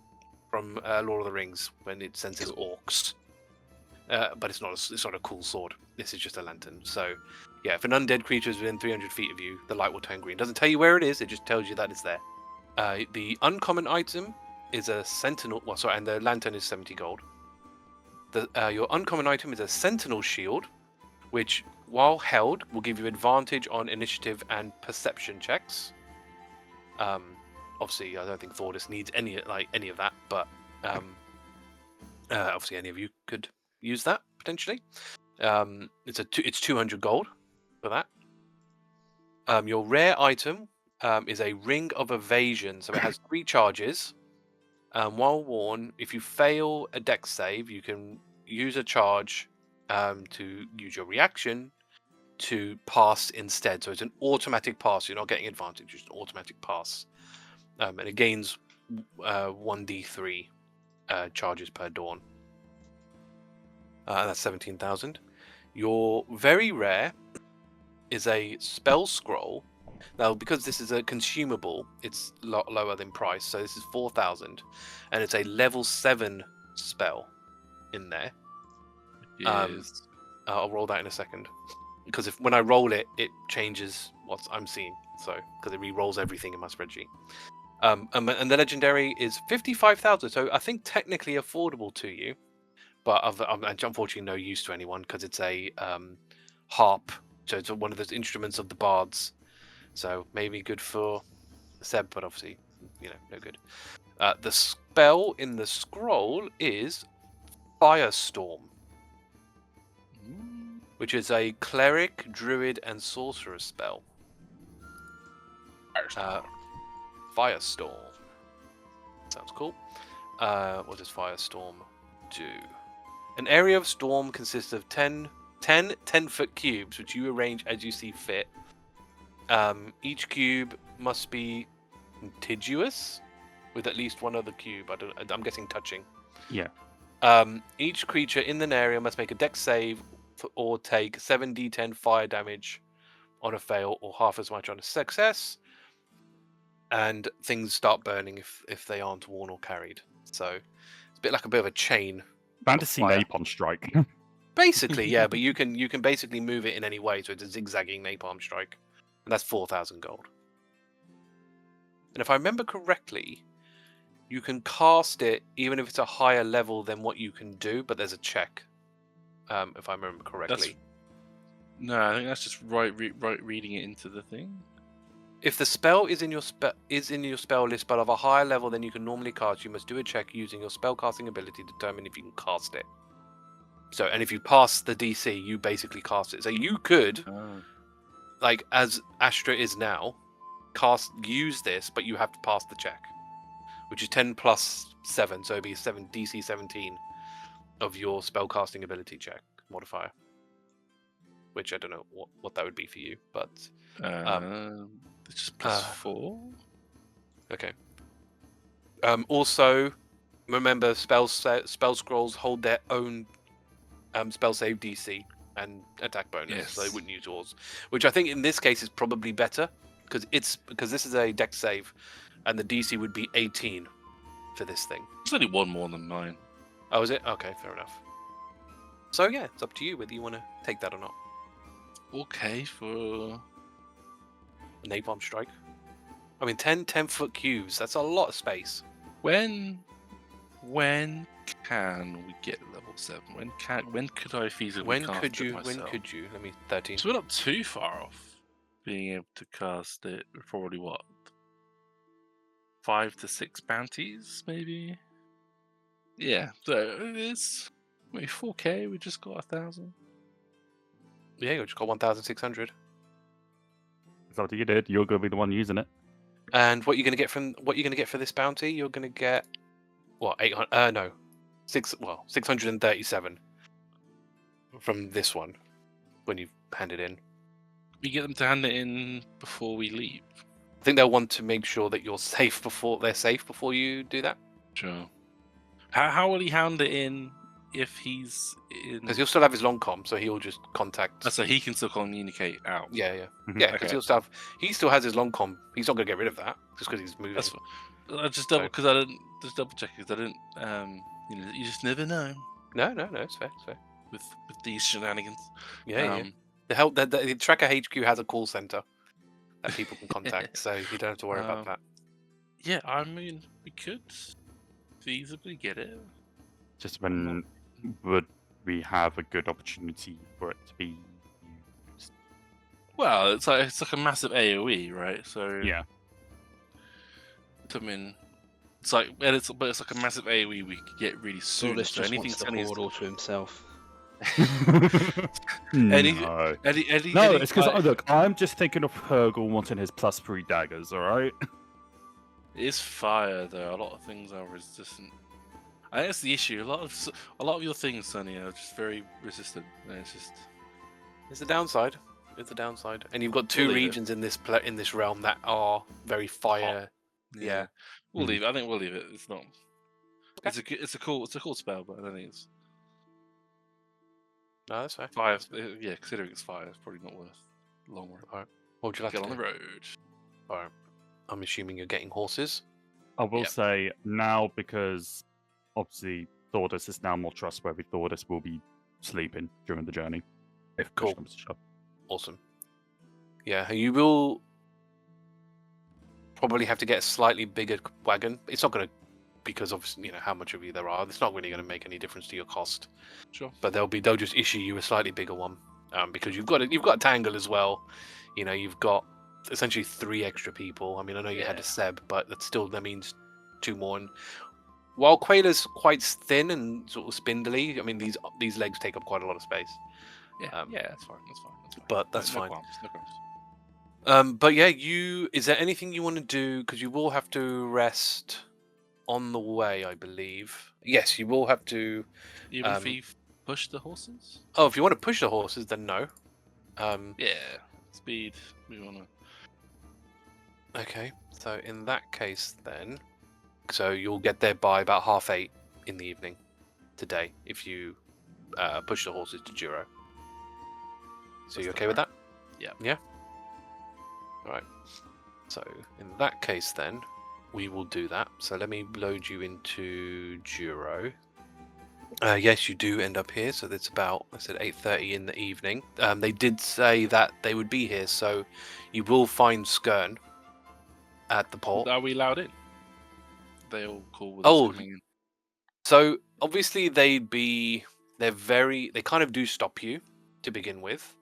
from Lord of the Rings when it senses orcs. But it's not a cool sword. This is just a lantern. So, yeah, if an undead creature is within 300 feet of you, the light will turn green. Doesn't tell you where it is. It just tells you that it's there. The uncommon item is a sentinel. And the lantern is 70 gold. Your uncommon item is a sentinel shield, which, while held, will give you advantage on initiative and perception checks. Obviously, I don't think Thordas needs any of that, but obviously, any of you could use that potentially. It's 200 gold for that. Your rare item is a ring of evasion, so it has 3 charges. While worn, if you fail a dex save, you can use a charge to use your reaction to pass instead. So it's an automatic pass. You're not getting advantage; it's an automatic pass, and it gains 1d3 charges per dawn. And that's 17,000. Your very rare is a spell scroll. Now, because this is a consumable, it's a lot lower than price. So this is 4,000, and it's a level 7 spell in there. Yes. I'll roll that in a second, because when I roll it, it changes what I'm seeing. So because it re-rolls everything in my spreadsheet. And the legendary is 55,000. So I think technically affordable to you, but I'm unfortunately no use to anyone because it's a harp. So it's one of those instruments of the bards. So maybe good for Seb, but obviously, no good. The spell in the scroll is Firestorm, which is a cleric, druid, and sorcerer spell. Firestorm. Sounds cool. What does Firestorm do? An area of storm consists of 10 10-foot cubes, which you arrange as you see fit. Each cube must be contiguous with at least one other cube. I'm guessing touching. Yeah. Each creature in the area must make a dex save or take 7d10 fire damage on a fail or half as much on a success. and things start burning if they aren't worn or carried. So it's a bit of a chain. Fantasy fire. napalm strike. Basically, yeah, but you can basically move it in any way, so it's a zigzagging napalm strike, and that's 4,000 gold. And if I remember correctly, you can cast it even if it's a higher level than what you can do, but there's a check. If I remember correctly. No, I think that's just reading it into the thing. If the spell is in your spell list, but of a higher level than you can normally cast, you must do a check using your spellcasting ability to determine if you can cast it. So, and if you pass the DC, you basically cast it. So you could, like as Astra is now, use this, but you have to pass the check, which is 10 plus 7, so it'd be DC 17 of your spellcasting ability check modifier. Which I don't know what that would be for you, but it's just plus 4. Okay. Also, remember spell scrolls hold their own spell save DC and attack bonus, so they wouldn't use yours. Which I think in this case is probably better because this is a dex save, and the DC would be 18 for this thing. It's only one more than mine. Oh, is it? Okay, fair enough. So yeah, it's up to you whether you want to take that or not. Okay, for A napalm strike. I mean, 10-foot cubes. That's a lot of space. when can we get level 7? When could I feasibly When cast could it you? myself? When could you? Let me 13. So we're not too far off being able to cast it. We're probably what 5 to 6 bounties, maybe. Yeah, so it's maybe 4K. We just got 1,000. Yeah, you just got 1,600. It's up to you, dude. You're gonna be the one using it. And what you're gonna get for this bounty? You're gonna get what 800? No, 637 from this one when you hand it in. We get them to hand it in before we leave. I think they'll want to make sure that you're safe before you do that. Sure. How will he hand it in if he's in? Because he'll still have his long com, so he'll just contact. So he can still communicate out. Yeah, yeah, Mhm. yeah. Because Okay. he still has his long com. He's not gonna get rid of that just because he's moving. That's fine. I just double check because I didn't. You just never know No, it's fair. It's fair. with these shenanigans. Yeah, yeah. The Tracker HQ has a call center that people can contact, so you don't have to worry about that. Yeah, I mean, we could feasibly get it. Just when would we have a good opportunity for it to be used? Well, it's like a massive AOE, right? So Yeah. I mean, it's like a massive AOE we could get really soon. Thordas So just anything wants to Sunny's- hoard all to himself. No. any, No, it's because look, I'm just thinking of Hrugguhl wanting his +3 daggers. All right. It's fire though. A lot of things are resistant. I think that's the issue. A lot of your things, Sunny, are just very resistant. And it's just It's the downside. And you've got two We'll leave it. regions in this realm that are very fire. Yeah. We'll Mhm. leave it. I think we'll leave it. It's not. Okay. It's a cool spell, but I don't think it's No, that's fair. fire. Yeah, considering it's fire, it's probably not worth long run. What would you like Get to on the do? road. Alright. I'm assuming you're getting horses. I will Yep. say now because obviously Thordas is now more trustworthy. Thordas will be sleeping during the journey if push Cool. comes to shove. Awesome. Yeah, you will probably have to get a slightly bigger wagon. It's not going to, because obviously how much of you there are. It's not really going to make any difference to your cost. Sure. But they'll just issue you a slightly bigger one, because you've got a tangle as well. You've got essentially 3 extra people. I mean, I know you had a Seb, but that means 2 more. And while Quailer's quite thin and sort of spindly, I mean these legs take up quite a lot of space. Yeah, that's fine. That's fine. But that's no fine. qualms, no qualms. But yeah, is there anything you want to do? Because you will have to rest on the way, I believe. Yes, you will have to. Even if we push the horses. Oh, if you want to push the horses, then no. Yeah, speed. We wanna. Okay, so in that case, then, so you'll get there by about 8:30 in the evening today if you push the horses to Juro. So you That's okay with that? Yeah. Yeah. All right. So in that case, then we will do that. So let me load you into Duro. Yes, you do end up here. So it's about, I said 8:30 in the evening. They did say that they would be here, so you will find Skern at the port. Are we allowed in? They all cool with Oh. us coming in. So obviously they kind of do stop you to begin with.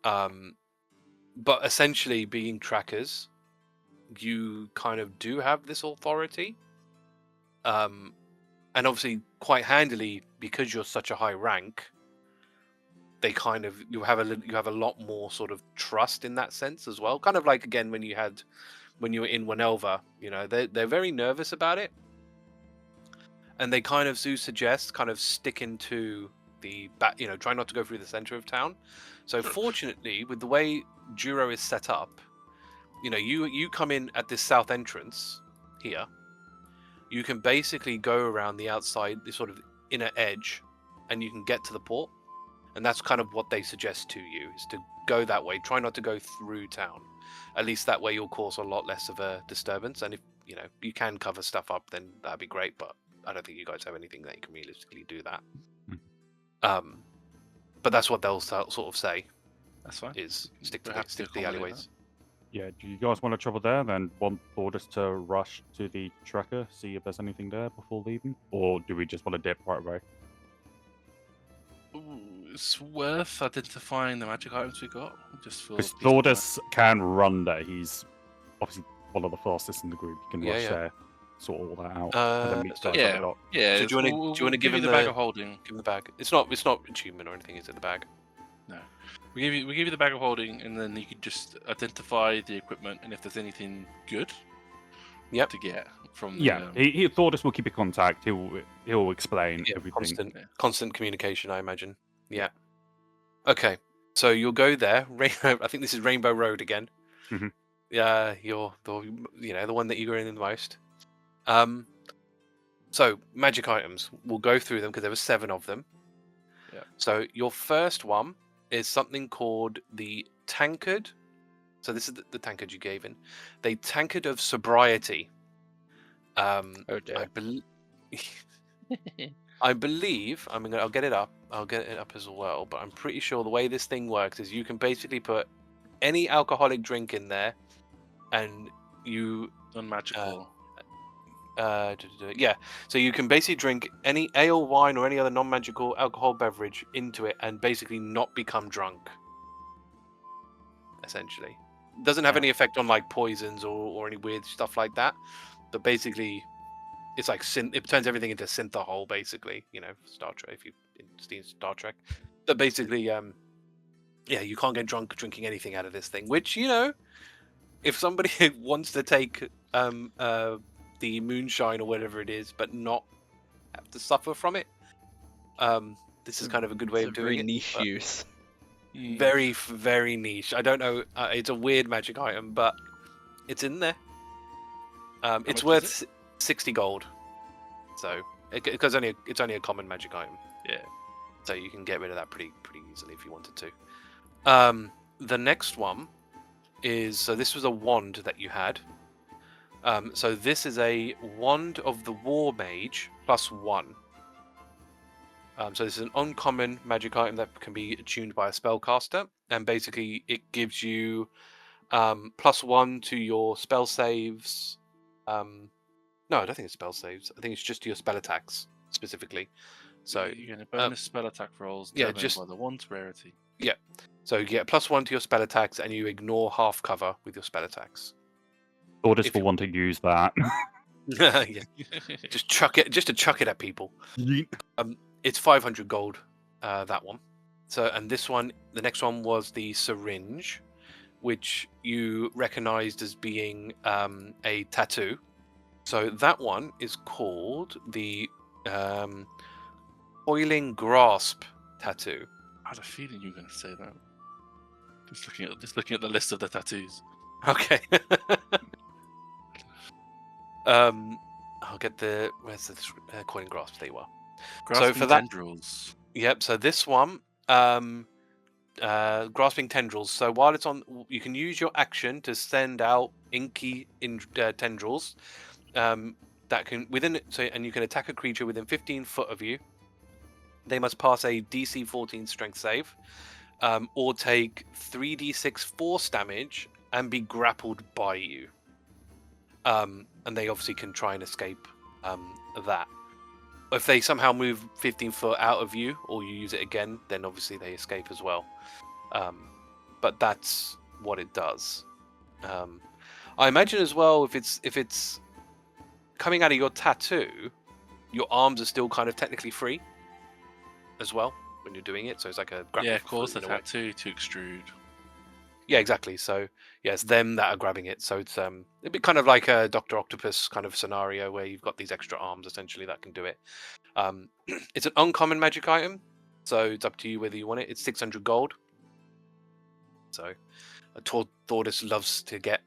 But essentially being trackers, you kind of do have this authority. And obviously quite handily, because you're such a high rank, they kind of you have a lot more sort of trust in that sense as well. Kind of like again when you were in Winelva, they're very nervous about it. And they kind of do suggest kind of sticking to the back, try not to go through the center of town. So fortunately, with the way Duro is set up, you come in at this south entrance here. You can basically go around the outside, the sort of inner edge, and you can get to the port. And that's kind of what they suggest to you, is to go that way. Try not to go through town. At least that way you'll cause a lot less of a disturbance. And if you can cover stuff up, then that'd be great. But I don't think you guys have anything that you can realistically do that. But that's what they'll sort of say. That's fine. Is stick to We're happy to the accommodate alleyways. Yeah, do you guys want to travel there? Then want Thordas to rush to the tracker, see if there's anything there before leaving, or do we just want to dip right away? Ooh, it's worth identifying the magic items we got. Just for Because peace of mind. Thordas can run there. He's obviously one of the fastest in the group. He can rush Yeah. there, sort all that out, and then meet so- guys at the yeah. dock. Yeah. So do you wanna give you him the bag the- of holding? Give him the bag. It's not achievement or anything, is it? The bag. No. We give you the bag of holding, and then you can just identify the equipment, and if there's anything good, Yep. to get from the, Yeah, he Thordas will keep in contact. He'll explain Yeah, everything. constant communication, I imagine. Yeah. Okay, so you'll go there. I think this is Rainbow Road again. Mhm. Yeah, you're the one that you're in the most. So magic items. We'll go through them because there were 7 of them. Yeah. So your first one is something called the tankard. So this is the tankard you gave in. The tankard of sobriety. Oh dear. I believe I'll get it up. I'll get it up as well. But I'm pretty sure the way this thing works is you can basically put any alcoholic drink in there, and you non-magical. yeah. So you can basically drink any ale, wine, or any other non-magical alcohol beverage into it, and basically not become drunk. Essentially, doesn't have any effect on like poisons or any weird stuff like that. But basically, it's like it turns everything into synthahol, basically. Star Trek. If you've seen Star Trek, but basically, yeah, you can't get drunk drinking anything out of this thing. Which if somebody wants to take the moonshine or whatever it is, but not have to suffer from it, this is kind of a good way It's of a doing very it. niche but use. Very, very niche. I don't know. It's a weird magic item, but it's in there. It's much worth is 60 gold. So because it's only a common magic item. Yeah. So you can get rid of that pretty easily if you wanted to. The next one is, so this was a wand that you had. So this is a wand of the War Mage +1. So this is an uncommon magic item that can be attuned by a spellcaster, and basically it gives you +1 to your spell saves. No, I don't think it's spell saves. I think it's just your spell attacks specifically. So you're going to bonus spell attack rolls. yeah, Determined just- by the wand's rarity. So you get +1 to your spell attacks, and you ignore half cover with your spell attacks. Thordas If will you- want to use that. Yeah, just to chuck it at people. It's 500 gold, that one. So, and this one, the next one was the syringe, which you recognized as being a tattoo. So that one is called the Coiling Grasp tattoo. I had a feeling you were going to say that. Just looking at the list of the tattoos. Okay. I'll get where's the Coiling Grasp? There you are. Grasping for that- tendrils. Yep. So this one, grasping tendrils. So while it's on, you can use your action to send out inky tendrils that can and you can attack a creature within 15 foot of you. They must pass a DC 14 Strength save, or take 3d6 force damage and be grappled by you. And they obviously can try and escape that. If they somehow move 15 foot out of you, or you use it again, then obviously they escape as well. But that's what it does. I imagine as well, if it's coming out of your tattoo, your arms are still kind of technically free as well when you're doing it. So it's like a grapple. Yeah, of course, the in a way. tattoo to extrude. Yeah, exactly. So yeah, it's them that are grabbing it. So it's it'd be kind of like a Dr. Octopus kind of scenario where you've got these extra arms essentially that can do it. It's an uncommon magic item, so it's up to you whether you want it. It's 600 gold. So Thordas loves to get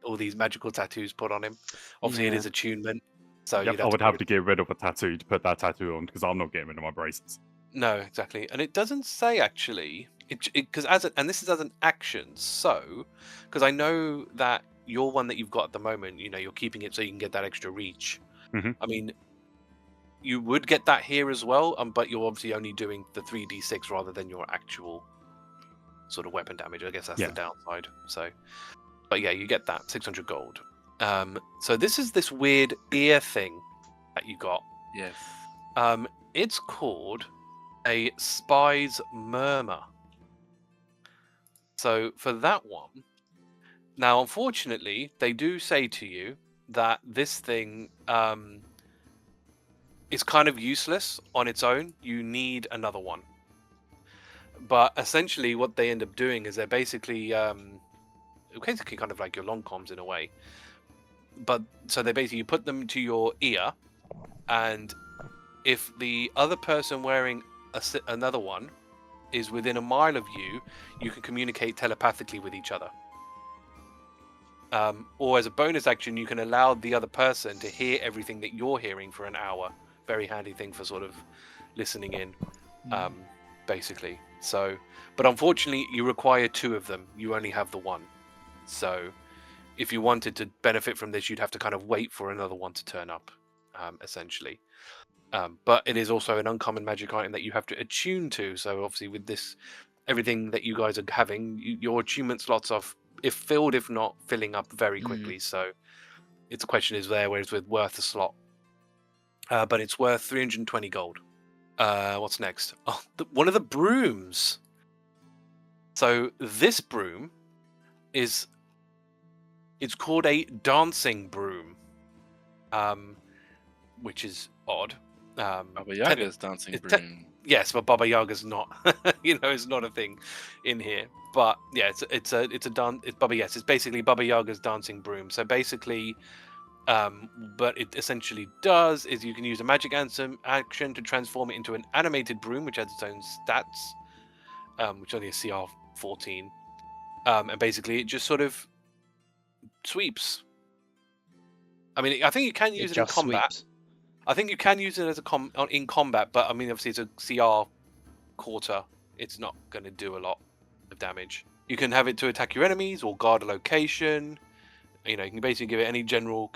all these magical tattoos put on him. Obviously, it is attunement. So Yep, I would have to get rid of a tattoo to put that tattoo on because I'm not getting rid of my braces. No, exactly, and it doesn't say actually. Because and this is as an action. So, because I know that your one that you've got at the moment, you're keeping it so you can get that extra reach. Mhm. I mean, you would get that here as well, but you're obviously only doing the 3d6 rather than your actual sort of weapon damage. I guess that's the downside. So, but yeah, you get that 600 gold. So this is this weird ear thing that you got. Yes. It's called a Spy's Murmur. So for that one, now unfortunately, they do say to you that this thing is kind of useless on its own. You need another one. But essentially, what they end up doing is they're basically kind of like your long comms in a way. But so they basically, you put them to your ear, and if the other person wearing another one is within a mile of you, you can communicate telepathically with each other. Or as a bonus action, you can allow the other person to hear everything that you're hearing for an hour. Very handy thing for sort of listening in, basically. So, but unfortunately, you require two of them. You only have the one. So, if you wanted to benefit from this, you'd have to kind of wait for another one to turn up, essentially. But it is also an uncommon magic item that you have to attune to. So obviously with this, everything that you guys are having, your attunement slots are filled, if not filling up very quickly. So it's a question is there, whereas with worth a slot. But it's worth 320 gold. What's next? Oh, one of the brooms. So this broom it's called a dancing broom, which is odd. Baba Yaga's dancing broom. Yes, but Baba Yaga's not. It's not a thing in here. But yeah, it's Baba. Yes, it's basically Baba Yaga's dancing broom. So basically, but it essentially does is you can use a magic action to transform it into an animated broom, which has its own stats, which only is CR 14, and basically it just sort of sweeps. I mean, I think you can use it in combat. Sweeps. I think you can use it as in combat, but I mean, obviously it's a CR quarter. It's not going to do a lot of damage. You can have it to attack your enemies or guard a location. You can basically give it any general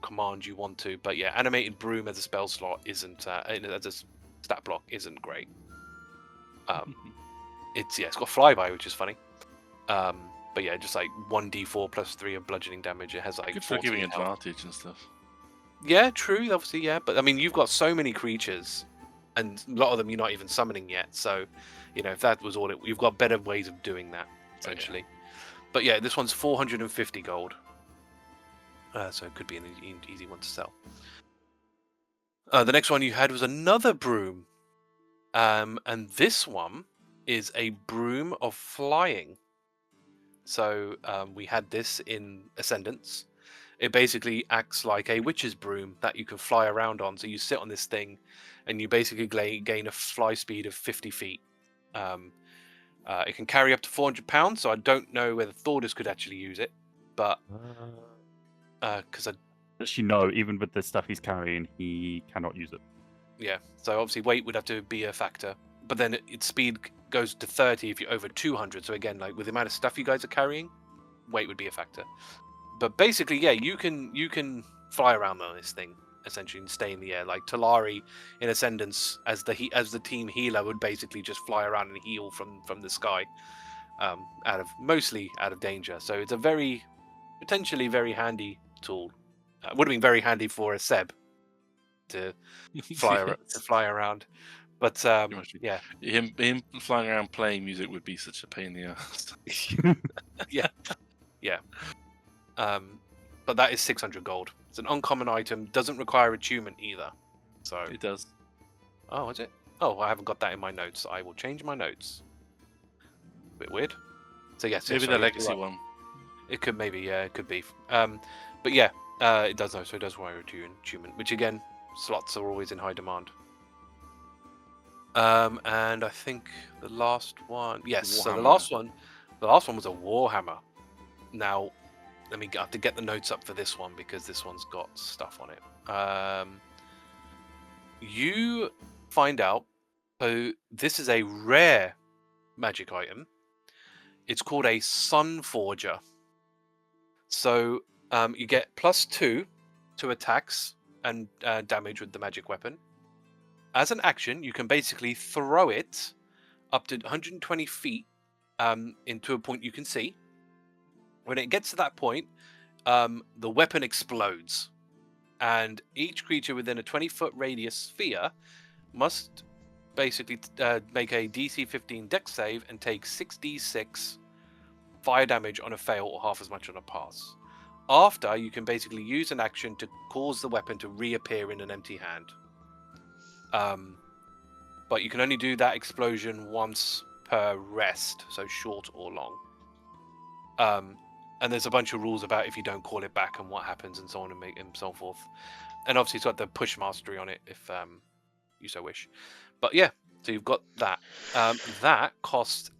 command you want to. But yeah, animated broom as a spell slot isn't as a stat block isn't great. It's got flyby, which is funny. But yeah, just like 1d4 plus 3 of bludgeoning damage. It has like good for giving 14 health. advantage and stuff. Yeah, true. Obviously, yeah. But I mean, you've got so many creatures, and a lot of them you're not even summoning yet. So, if that was all you've got better ways of doing that, essentially. But yeah, this one's 450 gold. So it could be an easy one to sell. The next one you had was another broom. And this one is a broom of flying. So we had this in Ascendance. It basically acts like a witch's broom that you can fly around on. So you sit on this thing, and you basically gain a fly speed of 50 feet. It can carry up to 400 pounds, so I don't know whether Thordas could actually use it. But because Actually, no. Even with the stuff he's carrying, he cannot use it. Yeah, so obviously weight would have to be a factor. But then its speed goes to 30 if you're over 200. So again, like with the amount of stuff you guys are carrying, weight would be a factor. But basically, yeah, you can fly around on this thing essentially and stay in the air. Like Talari in Ascendance as the team healer would basically just fly around and heal from the sky, mostly out of danger. So it's a potentially very handy tool. Would have been very handy for a Seb to fly around. But yeah, him flying around playing music would be such a pain in the ass. yeah. But that is 600 gold. It's an uncommon item. Doesn't require attunement either. So It does. oh, is it? Oh, I haven't got that in my notes. I will change my notes. Bit weird. So yes, Maybe sorry, the legacy you're right. one. It could maybe, yeah, it could be. But yeah, it does know. So it does require attunement, which again, slots are always in high demand. And I think the last one, yes. So the last one was a Warhammer. Now, I have to get the notes up for this one because this one's got stuff on it. You find out. So this is a rare magic item. It's called a Sun Forger. So you get +2 to attacks and damage with the magic weapon. As an action, you can basically throw it up to 120 feet into a point you can see. When it gets to that point, the weapon explodes, and each creature within a 20-foot radius sphere must basically make a DC 15 Dex save and take 6d6 fire damage on a fail or half as much on a pass. After, you can basically use an action to cause the weapon to reappear in an empty hand. But you can only do that explosion once per rest, so short or long. And there's a bunch of rules about if you don't call it back and what happens and so on and so forth. And obviously it's got the push mastery on it if you so wish. But yeah, so you've got that. That costs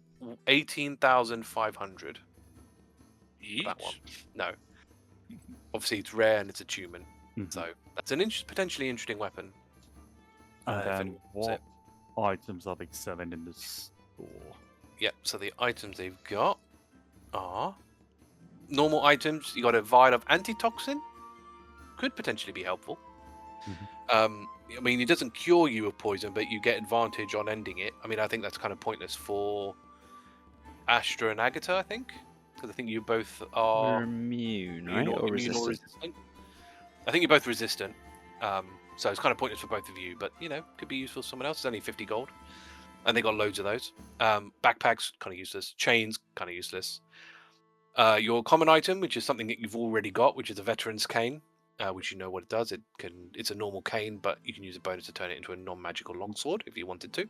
18,500. Each? That one. No. Obviously it's rare and it's attunement. Mhm. So that's an potentially interesting weapon. And if then anyone wants it. what items are they selling in the store? Yep, so the items they've got are normal items. You got a vial of antitoxin, could potentially be helpful. I mean, it doesn't cure you of poison, but you get advantage on ending it. I mean, I think that's kind of pointless for Astra and Agata, I think, because I think you both are immune, right? Or immune or resistant? resistant. I think you're both resistant, so it's kind of pointless for both of you, but could be useful for someone else. It's only 50 gold, and they got loads of those. Backpacks, kind of useless. Chains, kind of useless. Your common item, which is something that you've already got, which is a veteran's cane, which you know what it does. It's a normal cane, but you can use a bonus to turn it into a non-magical longsword if you wanted to,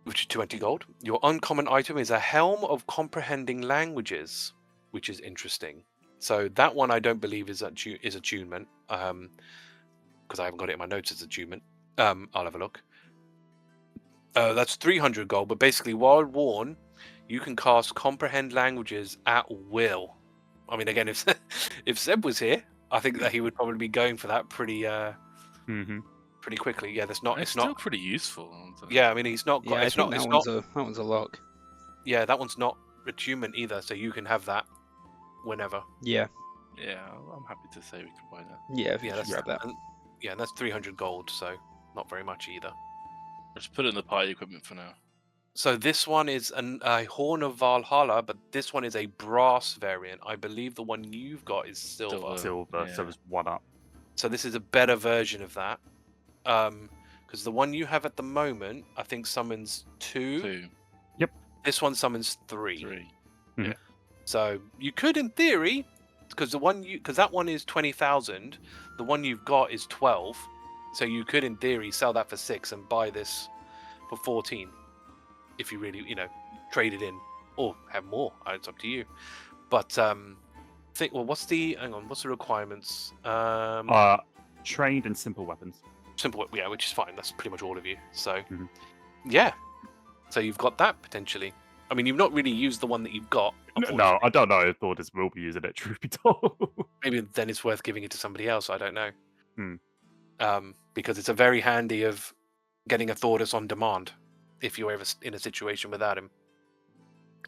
which is 20 gold. Your uncommon item is a helm of comprehending languages, which is interesting. So that one I don't believe is attunement, because I haven't got it in my notes as attunement. I'll have a look. That's 300 gold, but basically while worn, you can cast comprehend languages at will. I mean, again, if Seb was here, I think that he would probably be going for that pretty quickly. Yeah, it's Still not pretty useful. Yeah, I mean, he's not. Yeah, It's I think not. that one's a lock. Yeah, that one's not attunement either, so you can have that whenever. Yeah, Yeah, I'm happy to say we can buy that. yeah, if you Yeah, should grab that. And that's 300 gold, so not very much either. Let's put it in the party equipment for now. So this one is a Horn of Valhalla, but this one is a brass variant. I believe the one you've got is silver. Silver, so Yeah. it's one up. So this is a better version of that. Because the one you have at the moment, I think summons 2. 2, This one summons 3. 3. So you could, in theory, because that one is 20,000, the one you've got is 12. So you could, in theory, sell that for 6 and buy this for 14, if you really, trade it in or have more. It's up to you. But what's the requirements? Trained and simple weapons. Simple, yeah, which is fine. That's pretty much all of you. So, Mhm. yeah. So you've got that potentially. I mean, you've not really used the one that you've got. No, I don't know if Thordas will be using it, truth be told. Maybe then it's worth giving it to somebody else. I don't know. Hmm. Because it's a very handy of getting a Thordas on demand if you're ever in a situation without him.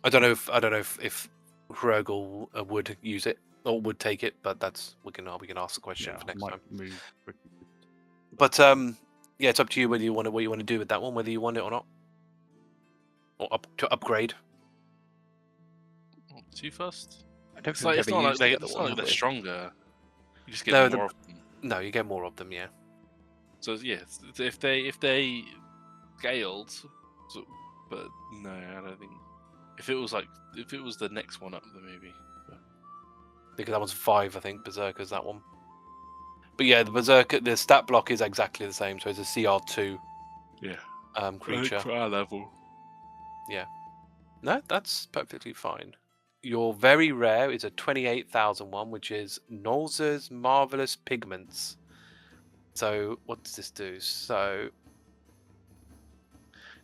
I don't know if Hrugguhl would use it. or would take it, but that's we can ask the question for next might time. move quickly. But yeah, it's up to you whether you want what you want to do with that one, whether you want it or not, or upgrade. Two first. I don't It's think like we've it's ever not like used the they, other it's one, not like have they're we? stronger. You just get No, more of them. No, you get more of them. Yeah. So yeah, if they scaled, but no, I don't think. If it was the next one up, then maybe. Because that one's 5, I think. Berserker's that one. But yeah, the Berserker, the stat block is exactly the same. So it's a CR2 Yeah. creature. Try level. No, that's perfectly fine. Your very rare is a 28,000 one, which is Nolzur's Marvelous Pigments. So what does this do? So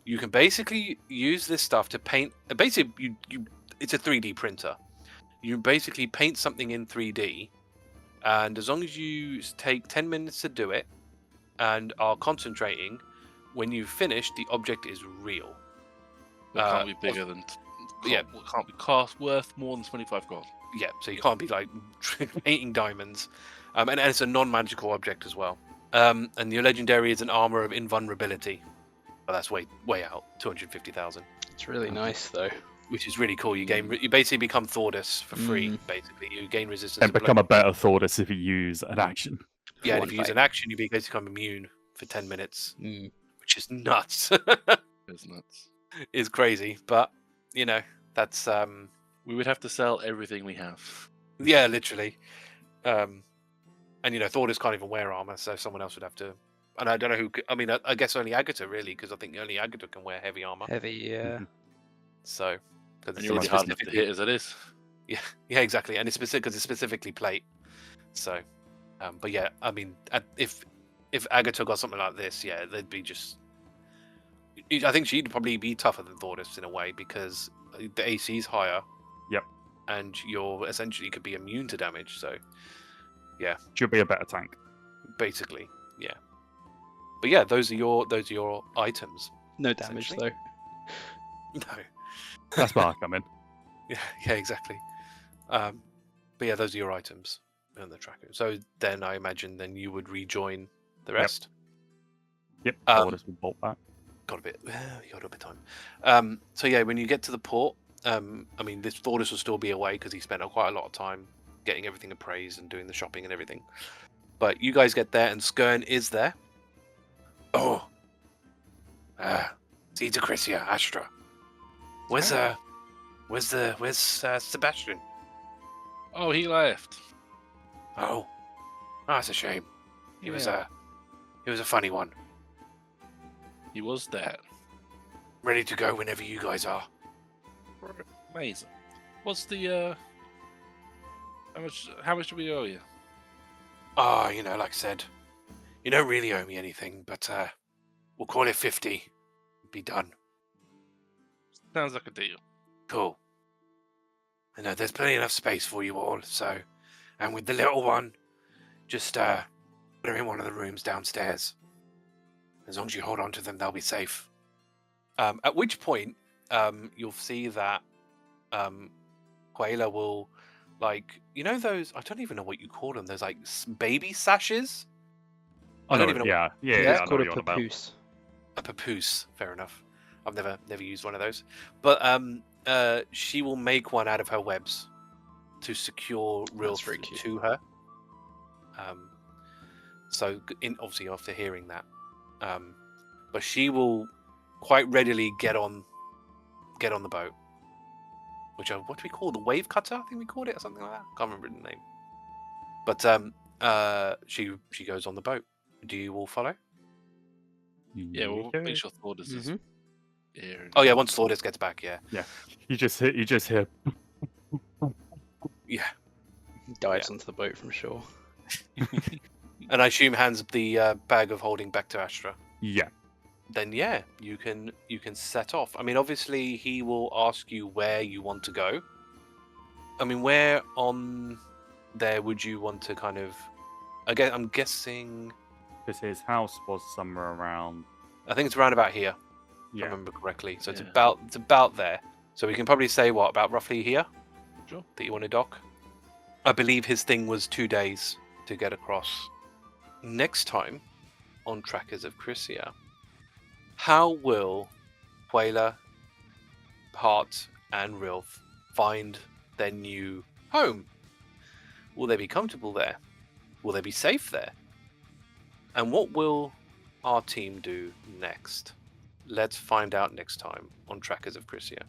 you can basically use this stuff to paint. Basically, it's a 3D printer. You basically paint something in 3D, and as long as you take 10 minutes to do it and are concentrating, when you finish, the object is real. It can't be bigger than. Can't be cost worth more than 25 gold. Yeah, so you can't be like painting diamonds, and it's a non-magical object as well. And your legendary is an armor of invulnerability, but that's way out, 250,000. It's really nice though. Which is really cool. You basically become Thordas for free. Basically, you gain resistance. And become a better Thordis if you use an action. Yeah, and if you use an action, you basically become immune for 10 minutes, which is nuts. It's nuts. It's crazy, but you know that's We would have to sell everything we have. yeah, literally. And you know, Thordas can't even wear armor, so someone else would have to. And I don't know who. I mean, I guess only Agata really, because I think only Agata can wear heavy armor. Heavy, yeah. So, And you're already hard enough to hit as it is. Yeah, exactly, and it's specific because it's specifically plate. So, but yeah, I mean, if Agata got something like this, yeah, they'd be just. I think she'd probably be tougher than Thordas in a way because the AC is higher. Yep. And you're essentially could be immune to damage. So, yeah. Should be a better tank. Basically, yeah. But yeah, those are your items. No damage though. No. That's where I come in. Yeah, exactly. But yeah, those are your items in the tracker. So then I imagine you would rejoin the rest. Yep. Thordis will bolt back. You got a bit of time. So yeah, when you get to the port, I mean, this Thordis will still be away because he spent quite a lot of time getting everything appraised and doing the shopping and everything. But you guys get there, and Skern is there. Oh, Seeds of Crisia, Astra. Where's Sebastian? Oh, he left. Oh, that's a shame. He was a funny one. He was that. Ready to go whenever you guys are. Amazing. What's the how much do we owe you? Ah, you know, like I said, you don't really owe me anything, but we'll call it 50. Be done. Sounds like a deal. Cool. I know there's plenty enough space for you all, so, and with the little one, just put her in one of the rooms downstairs. As long as you hold on to them, they'll be safe. At which point, you'll see that Quayla will, like, you know those, I don't even know what you call them, those like baby sashes? I don't even know. Yeah, It's I know called what a you're on about. papoose. A papoose, fair enough. I've never used one of those. But she will make one out of her webs to secure That's very cute. to her. So obviously after hearing that, but she will quite readily get on the boat. Which what do we call the wave cutter? I think we called it or something like that. Can't remember the name. But she goes on the boat. Do you all follow? Yeah, we'll make sure Thordas is here. Oh yeah, once Thordas gets back, yeah. Yeah. You just hear Yeah. Dives onto the boat from shore. And I assume hands the bag of holding back to Astra. Yeah. Then yeah, you can set off. I mean, obviously he will ask you where you want to go. I mean, where on there would you want to kind of? Again, I'm guessing. Because his house was somewhere around. I think it's around about here. If Yeah. I remember correctly. So Yeah. it's about there. So we can probably say what about roughly here. Sure. That you want to dock. I believe his thing was 2 days to get across. Next time on Trackers of Crisia, how will Whaler, Hart, and Rilf find their new home? Will they be comfortable there? Will they be safe there? And what will our team do next? Let's find out next time on Trackers of Crisia.